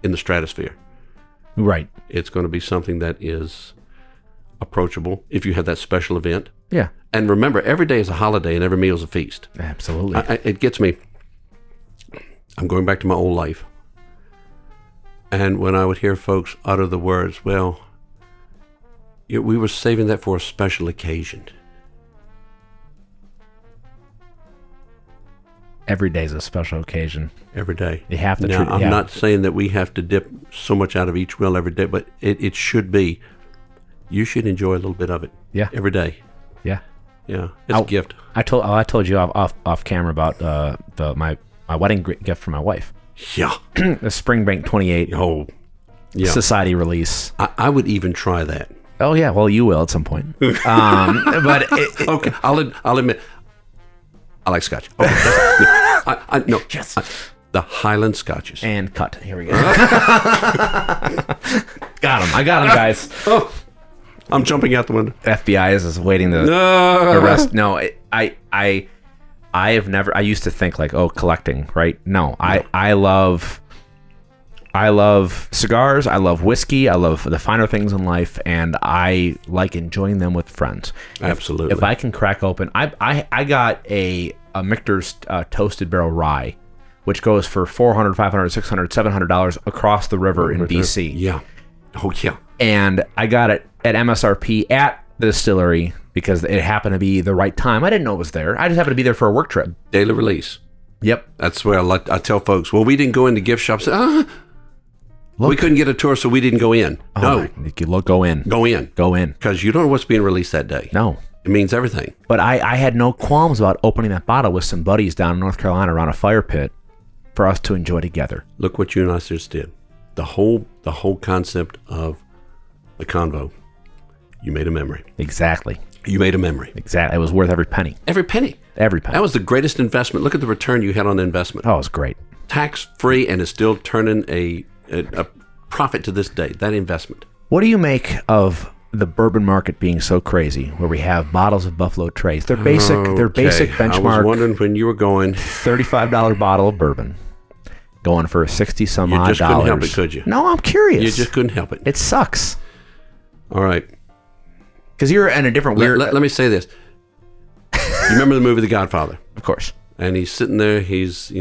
in the stratosphere. Right. It's going to be something that is approachable if you have that special event. Yeah. And remember, every day is a holiday and every meal is a feast. Absolutely. It gets me. I'm going back to my old life. And when I would hear folks utter the words, well, we were saving that for a special occasion. Every day is a special occasion. Every day. You have to now, treat I'm not saying that we have to dip so much out of each well every day, but it should be, you should enjoy a little bit of it. Yeah. Every day. Yeah. Yeah. It's a gift. I told you off camera about my wedding gift for my wife. Yeah. The Spring Bank 28 yeah. Society release. I would even try that. Oh yeah, well you will at some point. But okay, I'll admit, I like Scotch. Okay, no, yes. The Highland Scotches. And cut. Here we go. Got him. I got him, guys. Oh, I'm jumping out the window. FBI is waiting to arrest. No, I have never. I used to think like, oh, collecting, right? No, I love cigars. I love whiskey. I love the finer things in life, and I like enjoying them with friends. Absolutely. If I can crack open, I got a Michter's toasted barrel rye, which goes for $400, $500, $600, $700 across the river in BC. Yeah. Oh yeah. And I got it at MSRP at the distillery because it happened to be the right time. I didn't know it was there. I just happened to be there for a work trip. Daily release. Yep. That's where I tell folks, well, we didn't go into gift shops. We couldn't get a tour, so we didn't go in. No. Go in. Go in. Go in. Because you don't know what's being released that day. No. It means everything. But I had no qualms about opening that bottle with some buddies down in North Carolina around a fire pit for us to enjoy together. Look what you and I just did. The whole concept of the convo. You made a memory. Exactly. You made a memory. Exactly. It was worth every penny. Every penny. Every penny. That was the greatest investment. Look at the return you had on the investment. Oh, it was great. Tax-free, and it's still turning a profit to this day, that investment. What do you make of the bourbon market being so crazy, where we have bottles of Buffalo Trace? They're basic benchmark. I was wondering when you were going. $35 bottle of bourbon going for 60 some odd dollars. You just couldn't help it, could you? No, I'm curious. You just couldn't help it. It sucks. All right. Because you're in a different weird... Let me say this. You remember the movie The Godfather? Of course. And he's sitting there, he's,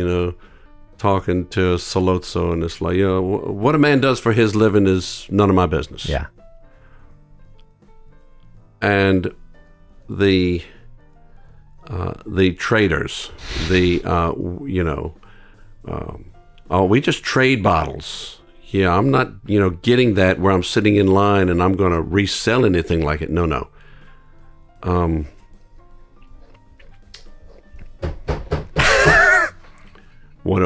talking to Solozzo, and it's like, what a man does for his living is none of my business. Yeah. And the traders, we just trade bottles. Yeah, I'm not, getting that where I'm sitting in line and I'm going to resell anything like it. No.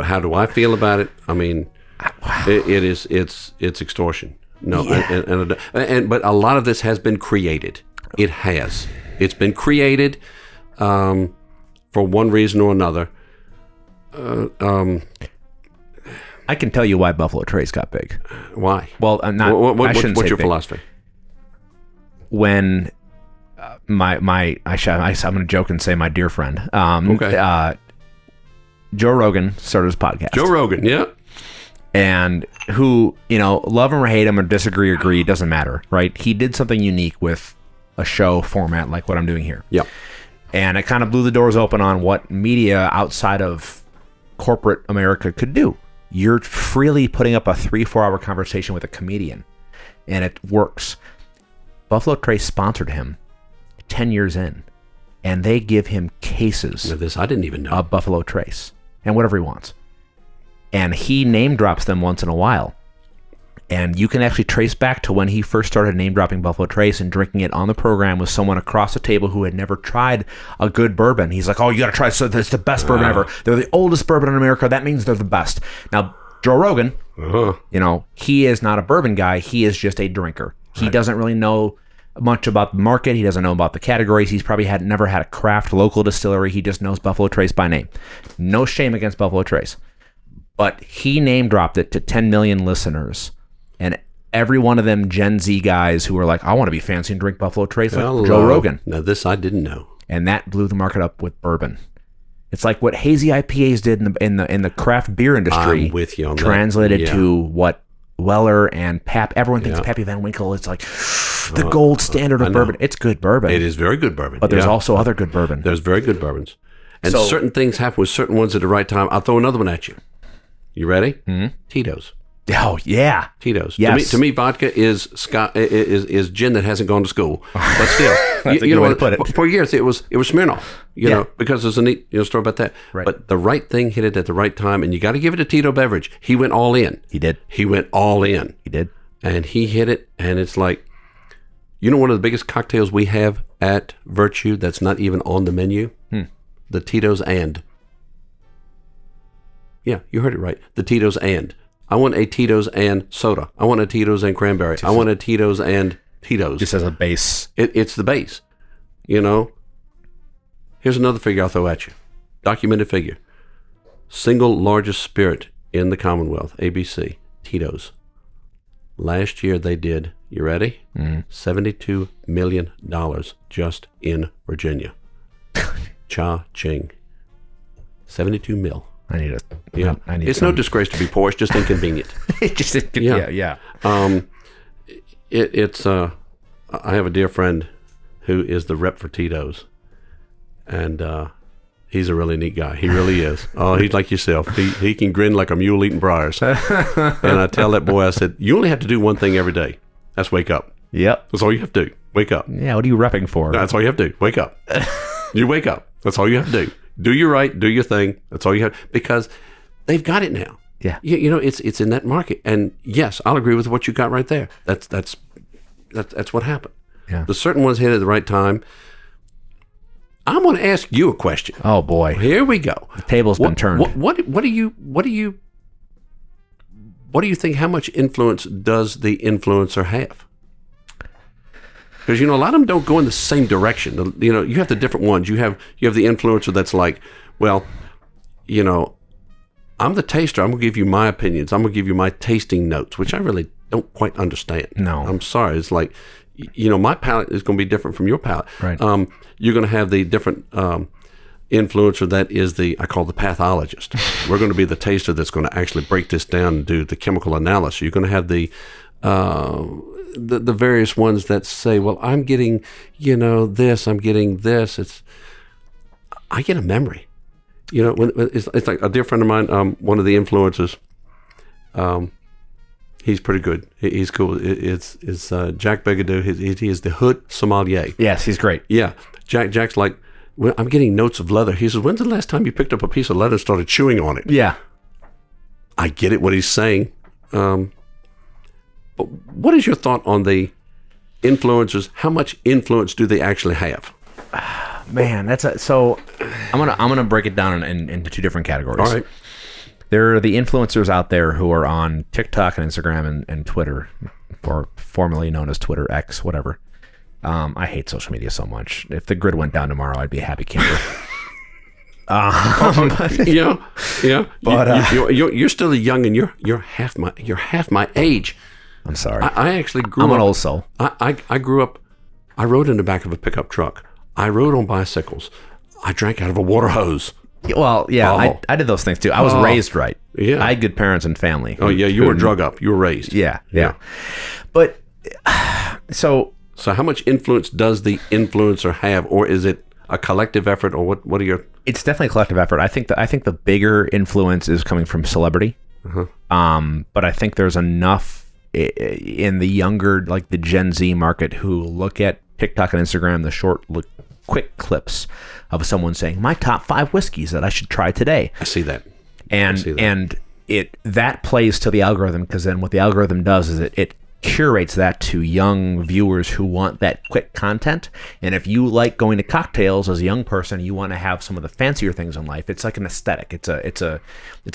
How do I feel about it? I mean, it's extortion. No, yeah. But a lot of this has been created. It has. It's been created for one reason or another. I can tell you why Buffalo Trace got big. Why? Well, I'm not. What's your philosophy? When I'm going to joke and say my dear friend. Okay. Joe Rogan started his podcast. Joe Rogan, yeah. And who, love him or hate him or disagree or agree, doesn't matter, right? He did something unique with a show format like what I'm doing here. Yeah. And it kind of blew the doors open on what media outside of corporate America could do. You're freely putting up a 3-4 hour conversation with a comedian, and it works. Buffalo Trace sponsored him 10 years in, and they give him cases Now this I didn't even know. of Buffalo Trace and whatever he wants. And he name drops them once in a while. And you can actually trace back to when he first started name dropping Buffalo Trace and drinking it on the program with someone across the table who had never tried a good bourbon. He's like, oh, you got to try this. It's the best bourbon ever. They're the oldest bourbon in America. That means they're the best. Now, Joe Rogan, he is not a bourbon guy. He is just a drinker. He doesn't really know much about the market. He doesn't know about the categories. He's probably never had a craft local distillery. He just knows Buffalo Trace by name. No shame against Buffalo Trace. But he name dropped it to 10 million listeners. And every one of them Gen Z guys who were like, I want to be fancy and drink Buffalo Trace like Joe Rogan. Now this I didn't know. And that blew the market up with bourbon. It's like what hazy IPAs did in the craft beer industry. I'm with you on translated that. to what Weller and Pap. Everyone thinks Pappy Van Winkle. It's like the gold standard of bourbon. It's good bourbon. It is very good bourbon. But there's also other good bourbon. There's very good bourbons. And certain things happen with certain ones at the right time. I'll throw another one at you. You ready? Mm-hmm. Tito's. Oh yeah, Tito's. Yes. To me, vodka is gin that hasn't gone to school. But still, That's a good way to put it. For years, it was Smirnoff. You know, because there's a neat story about that. Right. But the right thing hit it at the right time, and you got to give it to Tito Beverage. He went all in. He did. He went all in. He did. And he hit it, and it's like, one of the biggest cocktails we have at Virtue that's not even on the menu, the Tito's and. Yeah, you heard it right. The Tito's and. I want a Tito's and soda. I want a Tito's and cranberry. I want a Tito's and Tito's. Just as a base. It's the base. Here's another figure I'll throw at you. Documented figure. Single largest spirit in the Commonwealth, ABC, Tito's. Last year they did, you ready? $72 million just in Virginia. Cha-ching. 72 mil. I need It's no disgrace to be poor. It's just inconvenient. Yeah. I have a dear friend who is the rep for Tito's, and he's a really neat guy. He really is. Oh, he's like yourself. He can grin like a mule eating briars. And I tell that boy, I said, you only have to do one thing every day. That's wake up. Yep. That's all you have to do. Wake up. Yeah. What are you repping for? That's all you have to do. Wake up. You wake up. That's all you have to do. Do your right, do your thing. That's all you have, because they've got it now. Yeah. It's in that market. And yes, I'll agree with what you got right there. That's what happened. Yeah. The certain ones hit at the right time. I'm going to ask you a question. Oh boy. Here we go. The table's been turned. What do you think? How much influence does the influencer have? Because a lot of them don't go in the same direction. You have the different ones. You have the influencer that's like, well, I'm the taster. I'm gonna give you my opinions. I'm gonna give you my tasting notes, which I really don't quite understand. No, I'm sorry. It's like, my palate is gonna be different from your palate. Right. You're gonna have the different influencer that is I call the pathologist. We're gonna be the taster that's gonna actually break this down and do the chemical analysis. You're gonna have the various ones that say, well, I'm getting, this, I'm getting this. I get a memory. When it's like a dear friend of mine, one of the influencers, he's pretty good. He's cool. It's Jack Begadou. He is the hood sommelier. Yes, he's great. Yeah. Jack's like, well, I'm getting notes of leather. He says, when's the last time you picked up a piece of leather and started chewing on it? Yeah. I get it, what he's saying. But what is your thought on the influencers? How much influence do they actually have? Man, so I'm gonna break it down into two different categories. All right. There are the influencers out there who are on TikTok and Instagram and Twitter, formerly known as Twitter X, whatever. I hate social media so much. If the grid went down tomorrow, I'd be a happy camper. Yeah. But you're still young, and you're half my age. I'm sorry. I actually grew up. I'm an old soul. I grew up. I rode in the back of a pickup truck. I rode on bicycles. I drank out of a water hose. Well, yeah, I did those things too. I was raised right. Yeah. I had good parents and family. Oh, yeah, you were drug up. You were raised. Yeah. But so how much influence does the influencer have, or is it a collective effort, or what are your? It's definitely a collective effort. I think the bigger influence is coming from celebrity. But I think there's enough in the younger, like the Gen Z market, who look at TikTok and Instagram, the short quick clips of someone saying, my top 5 whiskeys that I should try today. I see that. And that plays to the algorithm, because then what the algorithm does is it curates that to young viewers who want that quick content. And if you like going to cocktails as a young person, you want to have some of the fancier things in life. It's like an aesthetic. It's a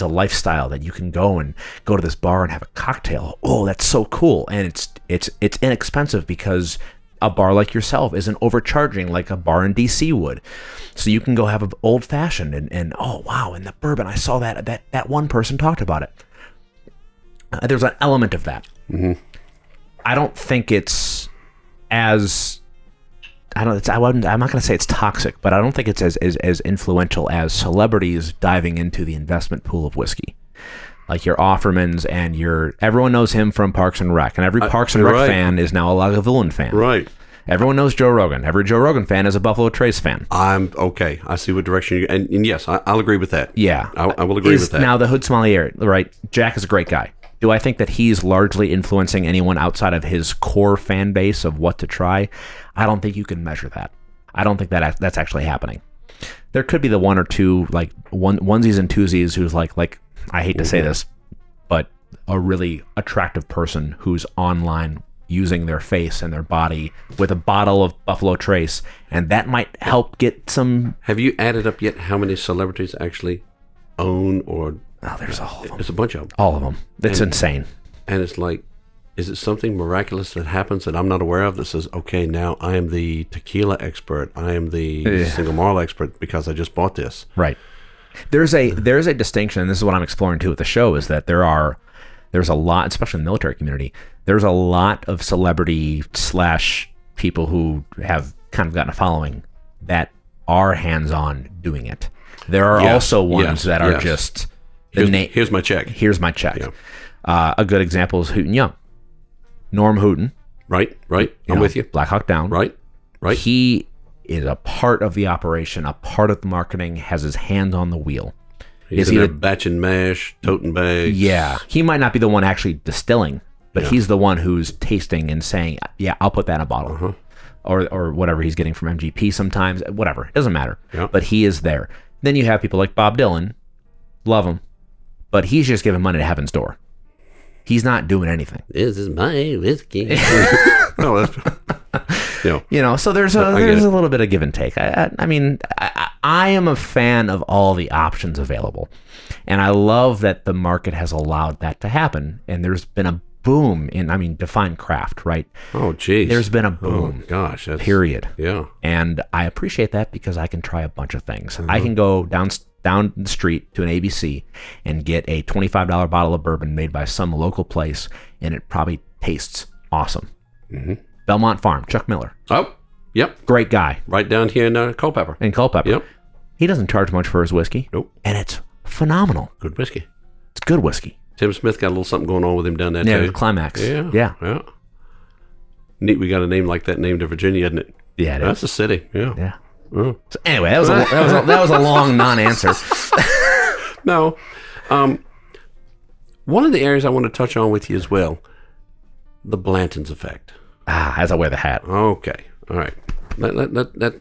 lifestyle that you can go to this bar and have a cocktail. Oh, that's so cool. And it's inexpensive, because a bar like yourself isn't overcharging like a bar in DC would. So you can go have an old fashioned and oh wow, and the bourbon, I saw that one person talked about it. There's an element of that. Mm-hmm. I don't think it's as I'm not going to say it's toxic, but I don't think it's as influential as celebrities diving into the investment pool of whiskey. Like your Offermans and everyone knows him from Parks and Rec, and every Parks and Rec fan is now a Lagavulin fan. Right. Everyone knows Joe Rogan. Every Joe Rogan fan is a Buffalo Trace fan. I'm okay. I see what direction you and yes, I'll agree with that. Yeah. I will agree with that. Now the Hood Sommelier, right? Jack is a great guy. Do I think that he's largely influencing anyone outside of his core fan base of what to try? I don't think you can measure that. I don't think that's actually happening. There could be the one or two like onesies and twosies who's like I hate to say this, but a really attractive person who's online using their face and their body with a bottle of Buffalo Trace, and that might help get some. Have you added up yet how many celebrities actually own or? Oh, there's all of them. There's a bunch of them. All of them. It's insane. And it's like, is it something miraculous that happens that I'm not aware of that says, okay, now I am the tequila expert, I am the single malt expert because I just bought this. Right. There's a distinction, and this is what I'm exploring too with the show, is that there's a lot, especially in the military community, there's a lot of celebrity / people who have kind of gotten a following that are hands-on doing it. There are also ones that are just... Here's my check. Here's my check. Yeah. A good example is Hooten Young. Norm Hooten. Right. I'm with you. Black Hawk Down. Right. He is a part of the operation, a part of the marketing, has his hand on the wheel. He's in there batching mash, toting bags. Yeah. He might not be the one actually distilling, but he's the one who's tasting and saying, yeah, I'll put that in a bottle. Uh-huh. Or whatever he's getting from MGP sometimes. Whatever. It doesn't matter. Yeah. But he is there. Then you have people like Bob Dylan. Love him. But he's just giving money to Heaven's Door. He's not doing anything. This is my whiskey. No, that's, so there's a little bit of give and take. I mean, I am a fan of all the options available. And I love that the market has allowed that to happen. And there's been a boom define craft, right? Oh, geez. There's been a boom. Oh, gosh. Period. Yeah. And I appreciate that because I can try a bunch of things. I can go down the street to an ABC and get a $25 bottle of bourbon made by some local place, and it probably tastes awesome. Mm-hmm. Belmont Farm, Chuck Miller. Oh, yep. Great guy. Right down here in Culpeper. Yep. He doesn't charge much for his whiskey. Nope. And it's phenomenal. Good whiskey. It's good whiskey. Tim Smith got a little something going on with him down there, too. Climax. Yeah. Neat we got a name like that named in Virginia, isn't it? Yeah, That's a city. Yeah. Yeah. Oh. So anyway, that was a long non-answer. No. One of the areas I want to touch on with you as well, the Blanton's effect. As I wear the hat. Okay. All right.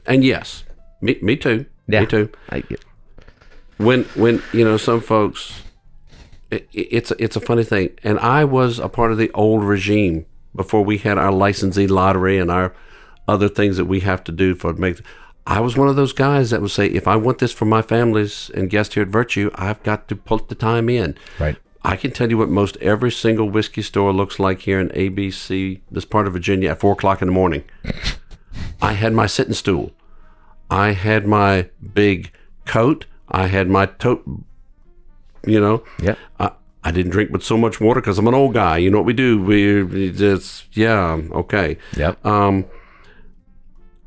And yes, me too. Yeah. Me too. When some folks, it's a funny thing. And I was a part of the old regime before we had our licensee lottery and our other things that we have to do I was one of those guys that would say, if I want this for my families and guests here at Virtue, I've got to put the time in. Right. I can tell you what most every single whiskey store looks like here in ABC, this part of Virginia, at 4 o'clock in the morning. I had my sitting stool. I had my big coat. I had my tote, Yeah. I didn't drink but so much water because I'm an old guy. You know what we do? We just, okay. Yep.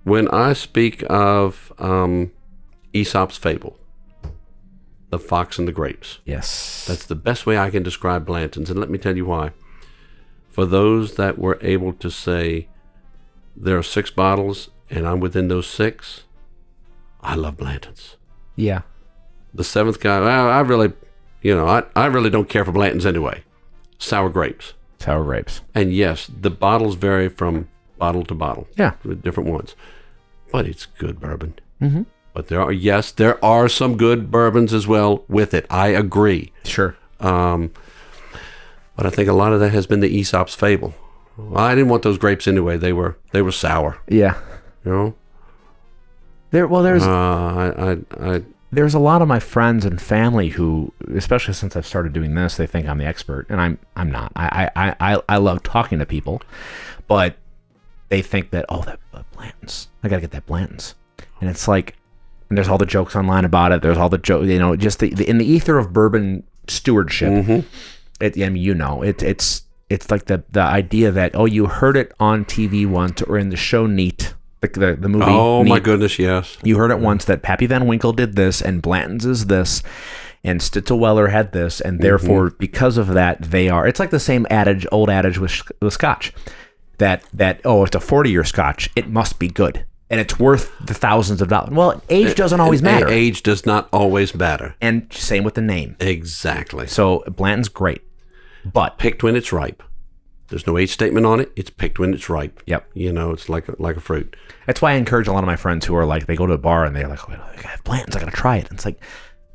When I speak of Aesop's Fable, The Fox and the Grapes. Yes. That's the best way I can describe Blanton's, and let me tell you why. For those that were able to say, there are 6 bottles, and I'm within those 6, I love Blanton's. Yeah. The 7th guy, I really don't care for Blanton's anyway. Sour grapes. And yes, the bottles vary from bottle to bottle. Yeah. With different ones. but it's good bourbon. Mm-hmm. But there are some good bourbons as well with it. I agree. Sure. But I think a lot of that has been the Aesop's fable. Well, I didn't want those grapes anyway. They were sour. Yeah. You know. There's a lot of my friends and family who, especially since I've started doing this, they think I'm the expert, and I'm not. I love talking to people, but they think that that Blanton's. I gotta get that Blanton's, and it's like, and there's all the jokes online about it. There's all the jokes, just the in the ether of bourbon stewardship. Mm-hmm. It's like the idea that you heard it on TV once or in the show Neat. The movie. Oh, Neat. My goodness, yes. You heard it once that Pappy Van Winkle did this, and Blanton's is this, and Stitzelweller had this, and therefore, because of that, they are. It's like the same old adage with Scotch, that it's a 40-year Scotch, it must be good, and it's worth the thousands of dollars. Well, age doesn't always matter. Age does not always matter. And same with the name. Exactly. So Blanton's great, but picked when it's ripe. There's no age statement on it. It's picked when it's ripe. Yep. It's like a fruit. That's why I encourage a lot of my friends who are like, they go to a bar and they're like, I have Blanton's, I got to try it. And it's like,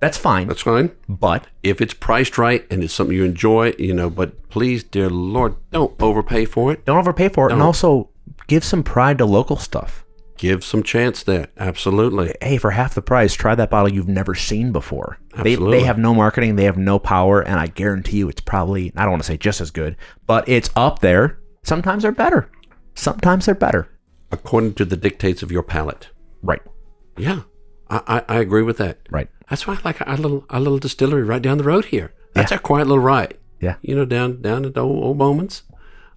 that's fine. That's fine. But if it's priced right and it's something you enjoy, but please, dear Lord, don't overpay for it. Don't overpay for it. And also give some pride to local stuff. Give some chance there. Absolutely. Hey, for half the price, try that bottle you've never seen before. Absolutely. They have no marketing. They have no power. And I guarantee you it's probably, I don't want to say just as good, but it's up there. Sometimes they're better. According to the dictates of your palate. Right. Yeah. I agree with that. Right. That's why I like our little distillery right down the road here. That's our quiet little ride. Yeah. Down at the old Bowman's.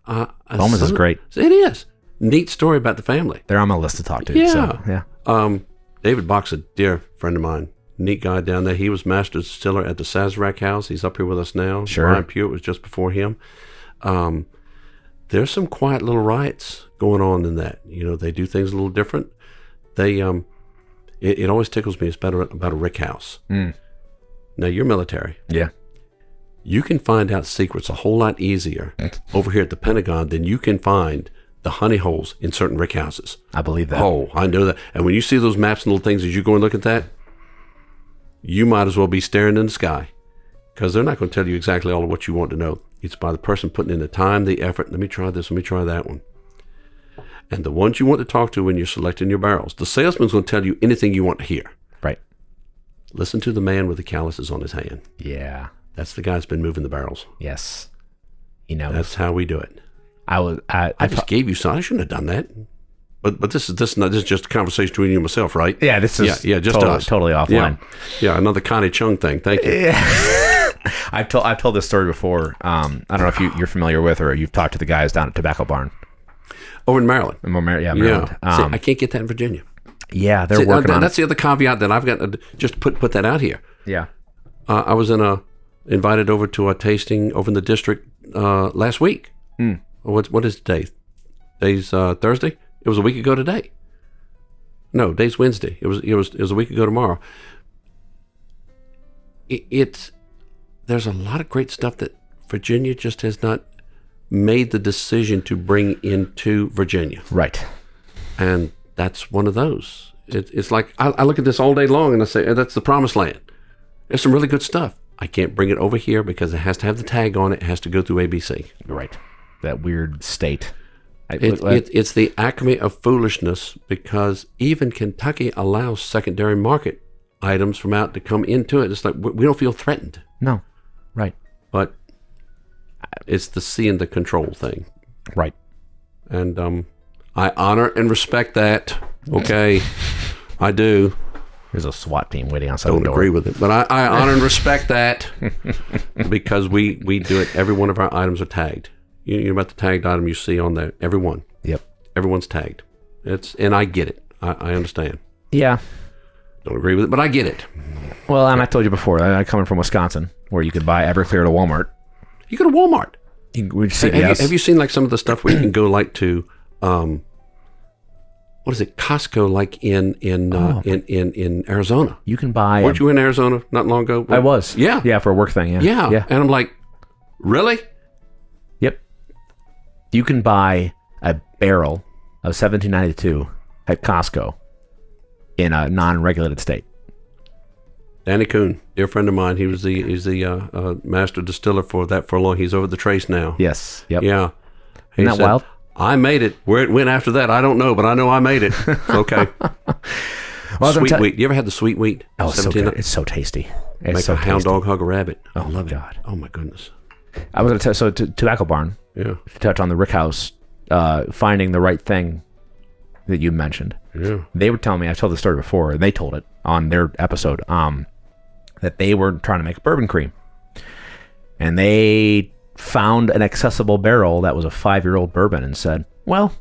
Bowman's is great. It is. Neat story about the family. They're on my list to talk to. Yeah. So, yeah. David Bach's a dear friend of mine. Neat guy down there. He was master distiller at the Sazerac House. He's up here with us now. Sure. Brian Pewitt was just before him. There's some quiet little riots going on in that. They do things a little different. They it always tickles me. It's about a rick house. Mm. Now, you're military. Yeah. You can find out secrets a whole lot easier over here at the Pentagon than you can find the honey holes in certain rick houses. I believe that. Oh, I know that. And when you see those maps and little things, as you go and look at that, you might as well be staring in the sky, because they're not going to tell you exactly all of what you want to know. It's by the person putting in the time, the effort. Let me try this. Let me try that one. And the ones you want to talk to when you're selecting your barrels, the salesman's going to tell you anything you want to hear. Right. Listen to the man with the calluses on his hand. Yeah. That's the guy that's been moving the barrels. Yes. That's how we do it. I just gave you some. I shouldn't have done that. But this is just a conversation between you and myself, right? Yeah, this is just totally offline. Yeah, another Connie Chung thing. Thank you. Yeah. I've told this story before. I don't know if you're familiar with, or you've talked to the guys down at Tobacco Barn. Over in Maryland. Maryland. See, I can't get that in Virginia. Yeah, they're working on it. That's the other caveat that I've got to just put that out here. Yeah. I was invited over to a tasting over in the district last week. Mm. What is the day? Day's Thursday? It was a week ago today. No, day's Wednesday. It was a week ago tomorrow. There's a lot of great stuff that Virginia just has not made the decision to bring into Virginia. Right. And that's one of those. It's like I look at this all day long and I say, that's the promised land. There's some really good stuff. I can't bring it over here because it has to have the tag on it. It has to go through ABC. Right. That weird state. It's the acme of foolishness, because even Kentucky allows secondary market items from out to come into it. It's like we don't feel threatened. No. Right. But it's the see and the control thing. Right. And I honor and respect that. Okay. I do. There's a SWAT team waiting outside the door. Don't agree with it, but I honor and respect that, because we do it. Every one of our items are tagged. You know about the tagged item you see on there. Every one. Yep. Everyone's tagged. And I get it. I understand. Yeah. Don't agree with it, but I get it. Well, and I told you before, I'm coming from Wisconsin, where you could buy Everclear at a Walmart. You go to Walmart. Have you seen like some of the stuff where you can go like to what is it, Costco, like in Arizona? You can buy. Weren't you in Arizona not long ago? I was. Yeah. Yeah, for a work thing. Yeah. And I'm like, really? Yep. You can buy a barrel of 1792 at Costco in a non-regulated state. Danny Kuhn, dear friend of mine, he's the master distiller for that for long. He's over the Trace now. Yes. Yep. Yeah. Isn't that wild? I made it. Where it went after that, I don't know, but I know I made it. Okay. Well, sweet wheat. You ever had the sweet wheat? Oh, it's so good. It's so tasty. It's Make so a hound dog hug a rabbit. Oh, love God. Oh my goodness. I was going to tell. So Tobacco Barn. Yeah. To touch on the Rick House, finding the right thing that you mentioned. Yeah. They were telling me. I told the story before, and they told it on their episode. That they were trying to make a bourbon cream, and they found an accessible barrel that was a 5-year-old bourbon, and said, "Well,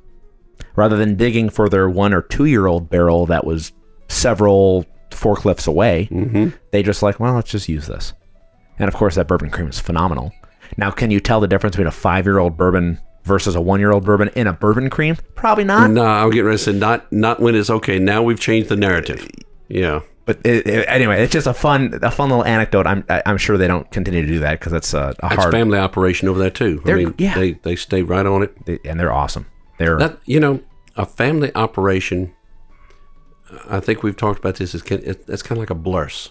rather than digging for their 1 or 2-year-old barrel that was several forklifts away, they just like, well, let's just use this." And of course, that bourbon cream is phenomenal. Now, can you tell the difference between a 5-year-old bourbon versus a 1-year-old bourbon in a bourbon cream? Probably not. No, I'm getting ready to say not when it's okay. Now we've changed the narrative. Yeah. But anyway, it's just a fun little anecdote. I'm sure they don't continue to do that because it's a hard. It's family operation over there too. I mean, yeah. they stay right on it, and they're awesome. They're a family operation. I think we've talked about this. It's kind of like a blurse.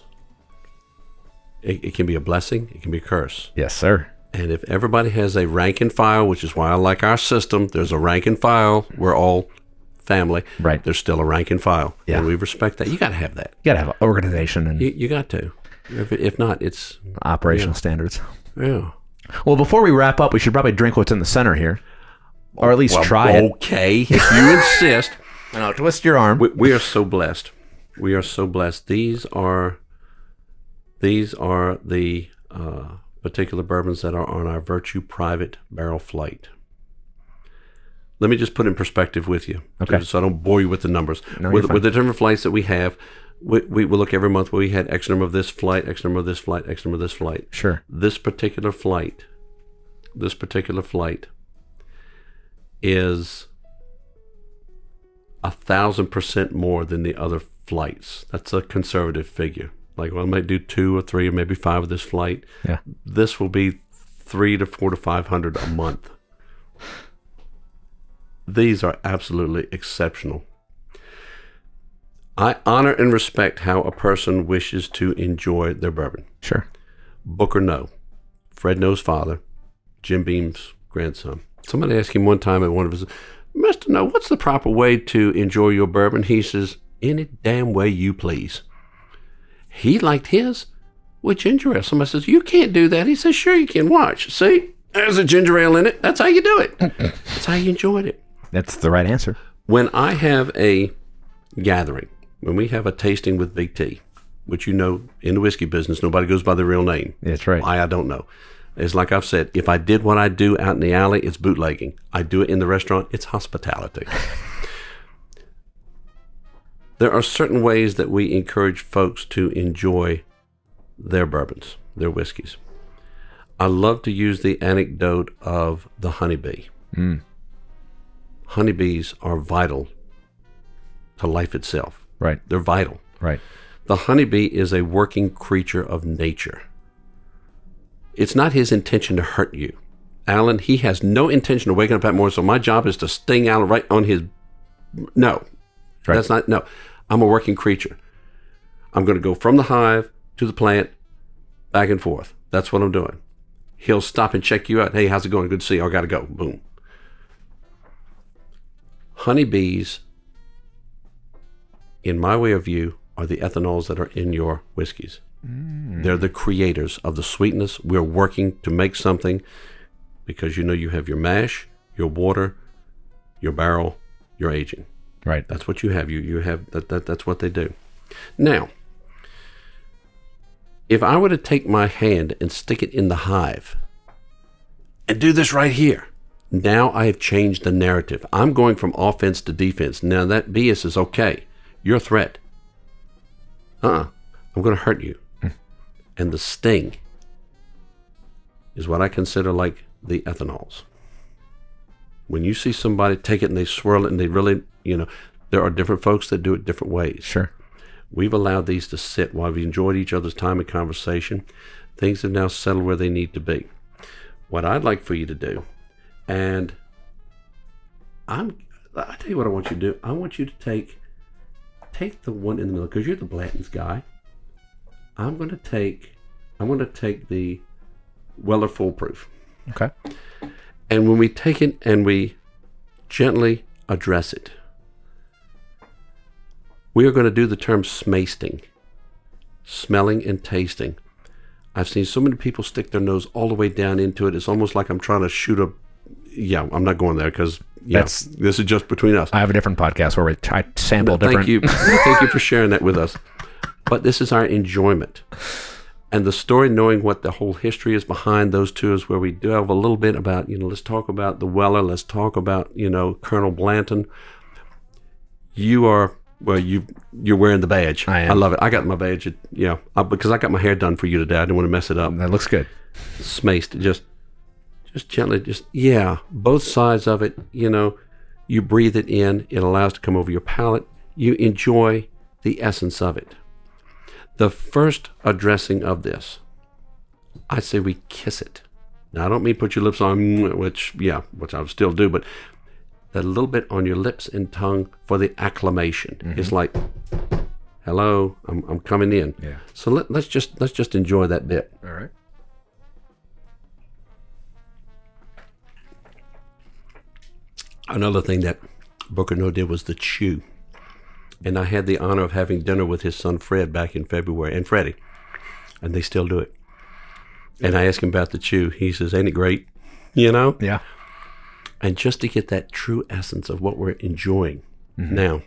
It can be a blessing. It can be a curse. Yes, sir. And if everybody has a rank and file, which is why I like our system, there's a rank and file. We're all family. Right. There's still a rank and file. Yeah. And we respect that. You got to have that. You got to have organization and you got to. If not, it's operational standards. Yeah. Well, before we wrap up, we should probably drink what's in the center here, or at least try it. Okay, if you insist. No, twist your arm. We are so blessed. We are so blessed. These are the particular bourbons that are on our Virtue Private Barrel Flight. Let me just put in perspective with you, okay? So I don't bore you with the numbers. No, with the different flights that we have, we look every month. We had X number of this flight, X number of this flight, X number of this flight. Sure. This particular flight is 1,000% more than the other flights. That's a conservative figure. Like, well, I might do 2 or 3 or maybe 5 of this flight. Yeah. This will be 300 to 400 to 500 a month. These are absolutely exceptional. I honor and respect how a person wishes to enjoy their bourbon. Sure. Booker No, Fred No's father, Jim Beam's grandson. Somebody asked him one time at one of his, Mr. No, what's the proper way to enjoy your bourbon? He says, any damn way you please. He liked his with ginger ale. Somebody says, you can't do that. He says, sure you can. Watch. See, there's a ginger ale in it. That's how you do it. That's how you enjoyed it. That's the right answer. When I have a gathering, when we have a tasting with Big T, which in the whiskey business, nobody goes by their real name. That's right. Why, I don't know. It's like I've said, if I did what I do out in the alley, it's bootlegging. I do it in the restaurant, it's hospitality. There are certain ways that we encourage folks to enjoy their bourbons, their whiskeys. I love to use the anecdote of the honeybee. Honeybees are vital to life itself. Right. They're vital. Right. The honeybee is a working creature of nature. It's not his intention to hurt you. Alan, he has no intention of waking up that morning, so my job is to sting Alan right on his... No. Right. That's not... No. I'm a working creature. I'm going to go from the hive to the plant, back and forth. That's what I'm doing. He'll stop and check you out. Hey, how's it going? Good to see you. I got to go. Boom. Honeybees, in my way of view, are the ethanols that are in your whiskeys. They're the creators of the sweetness. We're working to make something because you have your mash, your water, your barrel, your aging. Right. That's what you have. You have that's what they do. Now, if I were to take my hand and stick it in the hive and do this right here, now I have changed the narrative. I'm going from offense to defense. Now that BS is okay. You're a threat. I'm going to hurt you. And the sting is what I consider like the ethanols. When you see somebody take it and they swirl it and they really, there are different folks that do it different ways. Sure. We've allowed these to sit while we've enjoyed each other's time and conversation. Things have now settled where they need to be. What I'd like for you to do, and I tell you what I want you to do. I want you to take take the one in the middle, because you're the Blanton's guy. I'm going to take the Weller Foolproof. Okay. And when we take it and we gently address it, we are going to do the term smasting, smelling and tasting. I've seen so many people stick their nose all the way down into it. It's almost like I'm trying to shoot a... Yeah, I'm not going there because this is just between us. I have a different podcast where I sample different... Thank you. Thank you for sharing that with us. But this is our enjoyment. And the story, knowing what the whole history is behind those two, is where we delve a little bit about, let's talk about the Weller. Let's talk about, Colonel Blanton. You are... Well, you're wearing the badge. I am. I love it. I got my badge, because I got my hair done for you today. I didn't want to mess it up. That looks good. Smaced, just gently, both sides of it. You breathe it in. It allows it to come over your palate. You enjoy the essence of it. The first addressing of this, I say we kiss it. Now, I don't mean put your lips on, which I would still do, but that little bit on your lips and tongue for the acclamation. Mm-hmm. It's like, hello, I'm coming in. Yeah. So let's just enjoy that bit. All right. Another thing that Booker No did was the chew. And I had the honor of having dinner with his son Fred back in February, and Freddie, and they still do it. And I asked him about the chew. He says, ain't it great? Yeah. And just to get that true essence of what we're enjoying. Mm-hmm. Now,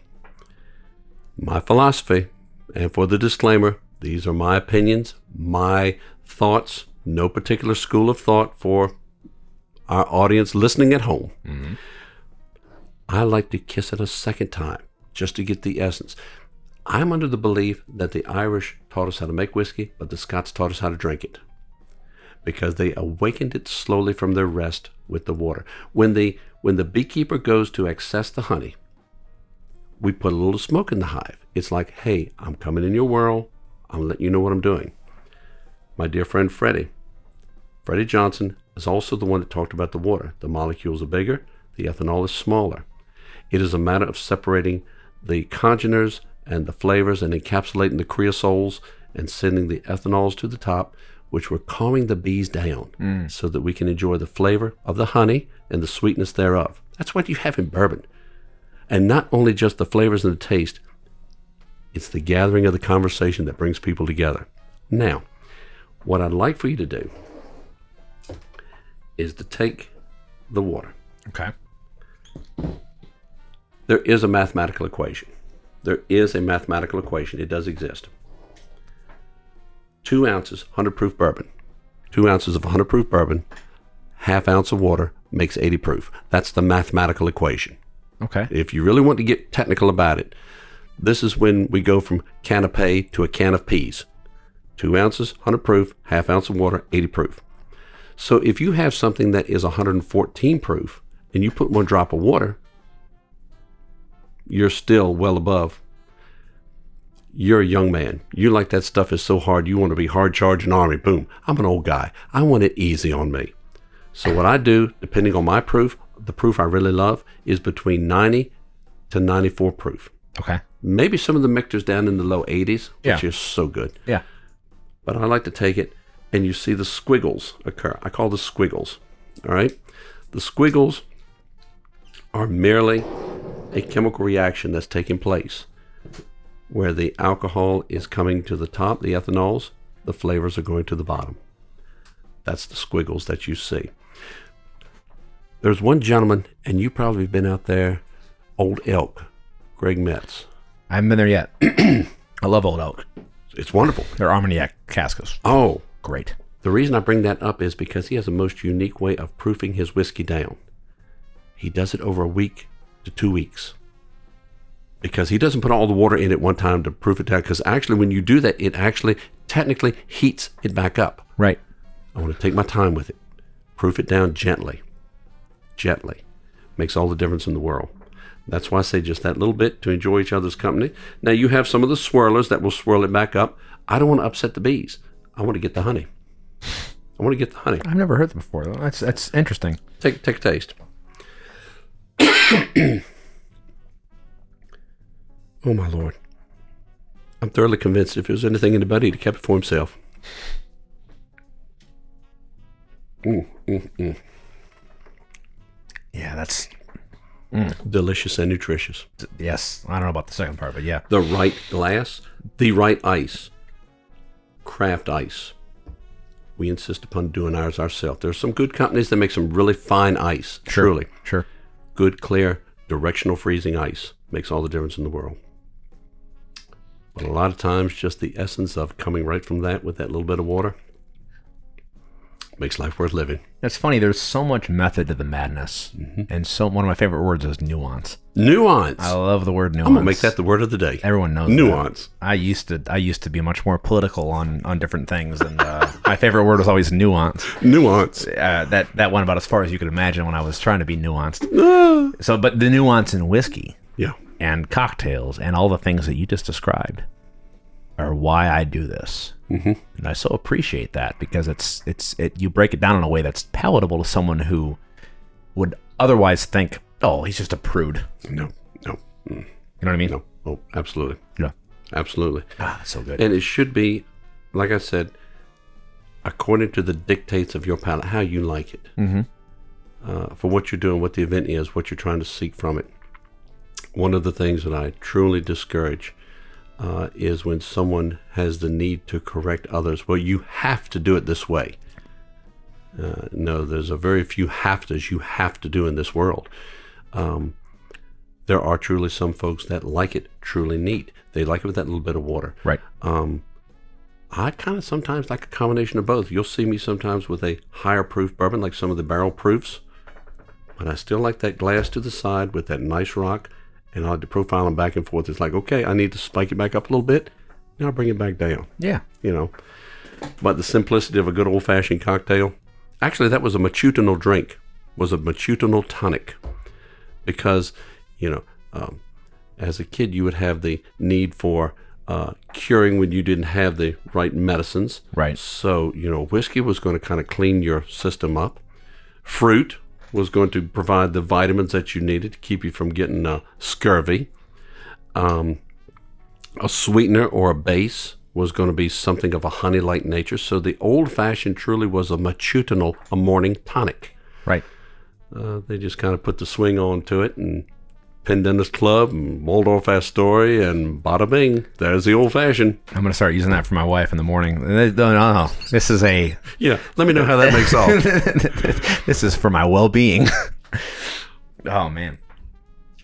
my philosophy, and for the disclaimer, these are my opinions, my thoughts, no particular school of thought for our audience listening at home. Mm-hmm. I like to kiss it a second time, just to get the essence. I'm under the belief that the Irish taught us how to make whiskey, but the Scots taught us how to drink it, because they awakened it slowly from their rest with the water. When the beekeeper goes to access the honey, we put a little smoke in the hive. It's like, hey, I'm coming in your world. I'm letting you know what I'm doing. My dear friend Freddie Johnson is also the one that talked about the water. The molecules are bigger. The ethanol is smaller. It is a matter of separating the congeners and the flavors and encapsulating the creosoles and sending the ethanols to the top, which we're calming the bees down so that we can enjoy the flavor of the honey and the sweetness thereof. That's what you have in bourbon. And not only just the flavors and the taste, it's the gathering of the conversation that brings people together. Now, what I'd like for you to do is to take the water. Okay. There is a mathematical equation. It does exist. 2 ounces, 100 proof bourbon. 2 ounces of 100 proof bourbon, half ounce of water makes 80 proof. That's the mathematical equation. Okay. If you really want to get technical about it, this is when we go from canapé to a can of peas. 2 ounces, 100 proof, half ounce of water, 80 proof. So if you have something that is 114 proof and you put 1 drop of water, you're still well above. You're a young man. You like that stuff is so hard. You want to be hard charging army. Boom. I'm an old guy. I want it easy on me. So what I do, depending on my proof, the proof I really love is between 90 to 94 proof. Okay. Maybe some of the mixers down in the low 80s, which is so good. Yeah. But I like to take it and you see the squiggles occur. I call the squiggles. All right. The squiggles are merely a chemical reaction that's taking place where the alcohol is coming to the top, the ethanols, the flavors are going to the bottom. That's the squiggles that you see. There's one gentleman, and you probably have been out there, Old Elk, Greg Metz. I haven't been there yet. I love Old Elk. It's wonderful. Their Armagnac casks. Oh. Great. The reason I bring that up is because he has a most unique way of proofing his whiskey down. He does it over a week to 2 weeks. Because he doesn't put all the water in at one time to proof it down. Because actually, when you do that, it actually technically heats it back up. Right. I want to take my time with it. Proof it down gently. Gently. Makes all the difference in the world. That's why I say just that little bit to enjoy each other's company. Now, you have some of the swirlers that will swirl it back up. I don't want to upset the bees. I want to get the honey. I've never heard that before, though. That's interesting. Take a taste. Oh, my Lord. I'm thoroughly convinced if there was anything in the bud, he'd have kept it for himself. Yeah, that's delicious and nutritious. yes. I don't know about the second part, but yeah. The right glass, the right ice, craft ice. We insist upon doing ours ourselves. There's some good companies that make some really fine ice. Sure. Truly. Sure. Good, clear, directional freezing ice makes all the difference in the world. But a lot of times, just the essence of coming right from that with that little bit of water makes life worth living. It's funny. There's so much method to the madness, and one of my favorite words is nuance. Nuance. I love the word nuance. I'm gonna make that the word of the day. Everyone knows nuance. That. I used to be much more political on different things, and my favorite word was always nuance. Nuance. That went about as far as you could imagine when I was trying to be nuanced. So, but the nuance in whiskey, yeah, and cocktails, and all the things that you just described, are why I do this. And I so appreciate that, because you break it down in a way that's palatable to someone who would otherwise think, oh, he's just a prude. No. You know what I mean? No. Oh, absolutely. Yeah. Absolutely. So good. And it should be, like I said, according to the dictates of your palate, how you like it. For what you're doing, what the event is, what you're trying to seek from it. One of the things that I truly discourage is when someone has the need to correct others. Well, you have to do it this way. No, there's a very few have-tos you have to do in this world. There are truly some folks that like it truly neat. They like it with that little bit of water. Right. I kind of sometimes like a combination of both. You'll see me sometimes with a higher proof bourbon, like some of the barrel proofs, but I still like that glass to the side with that nice rock. And I like to profile them back and forth. It's like, okay, I need to spike it back up a little bit. Now I'll bring it back down. Yeah. But the simplicity of a good old-fashioned cocktail. Actually, that was a matutinal drink. Was a matutinal tonic. Because, as a kid, you would have the need for curing when you didn't have the right medicines. Right. So, whiskey was going to kind of clean your system up. Fruit was going to provide the vitamins that you needed to keep you from getting scurvy. A sweetener or a base was going to be something of a honey-like nature. So the old-fashioned truly was a matutinal, a morning tonic. Right. They just kind of put the swing on to it, and Pendennis Club and Waldorf Astoria, and bada bing, there's the old-fashioned. I'm going to start using that for my wife in the morning. No, this is a... Yeah, let me know how that makes off. This is for my well-being. Oh, man.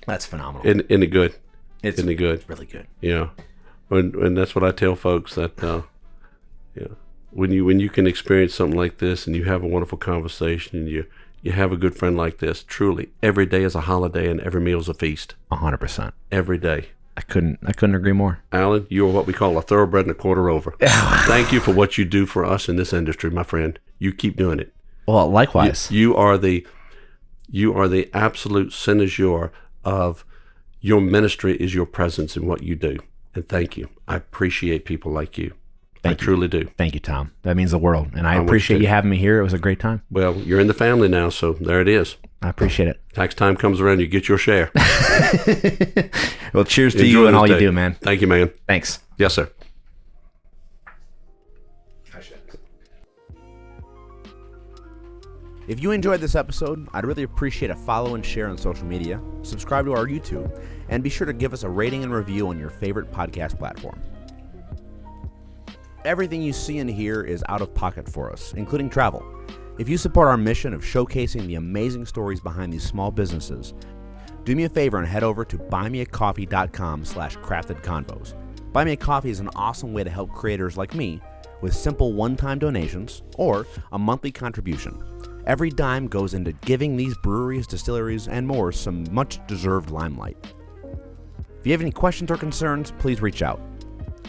That's phenomenal. Isn't it good? It's Isn't it good? Really good. Yeah. And that's what I tell folks, that when you can experience something like this, and you have a wonderful conversation, and you have a good friend like this, truly, every day is a holiday and every meal is a feast. 100%. Every day. I couldn't agree more. Alan, you are what we call a thoroughbred and a quarter over. Thank you for what you do for us in this industry, my friend. You keep doing it. Well, likewise. You are the absolute cynosure of your ministry is your presence in what you do. And thank you. I appreciate people like you. I truly do. Thank you, Tom. That means the world. And I appreciate you having me here. It was a great time. Well, you're in the family now, so there it is. I appreciate it. Tax time comes around, you get your share. Well, cheers to you and all you do, man. Thank you, man. Thanks. Yes, sir. If you enjoyed this episode, I'd really appreciate a follow and share on social media, subscribe to our YouTube, and be sure to give us a rating and review on your favorite podcast platform. Everything you see and hear is out of pocket for us, including travel. If you support our mission of showcasing the amazing stories behind these small businesses, do me a favor and head over to buymeacoffee.com/craftedconvos. Buy Me a Coffee is an awesome way to help creators like me with simple one-time donations or a monthly contribution. Every dime goes into giving these breweries, distilleries, and more some much-deserved limelight. If you have any questions or concerns, please reach out.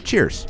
Cheers!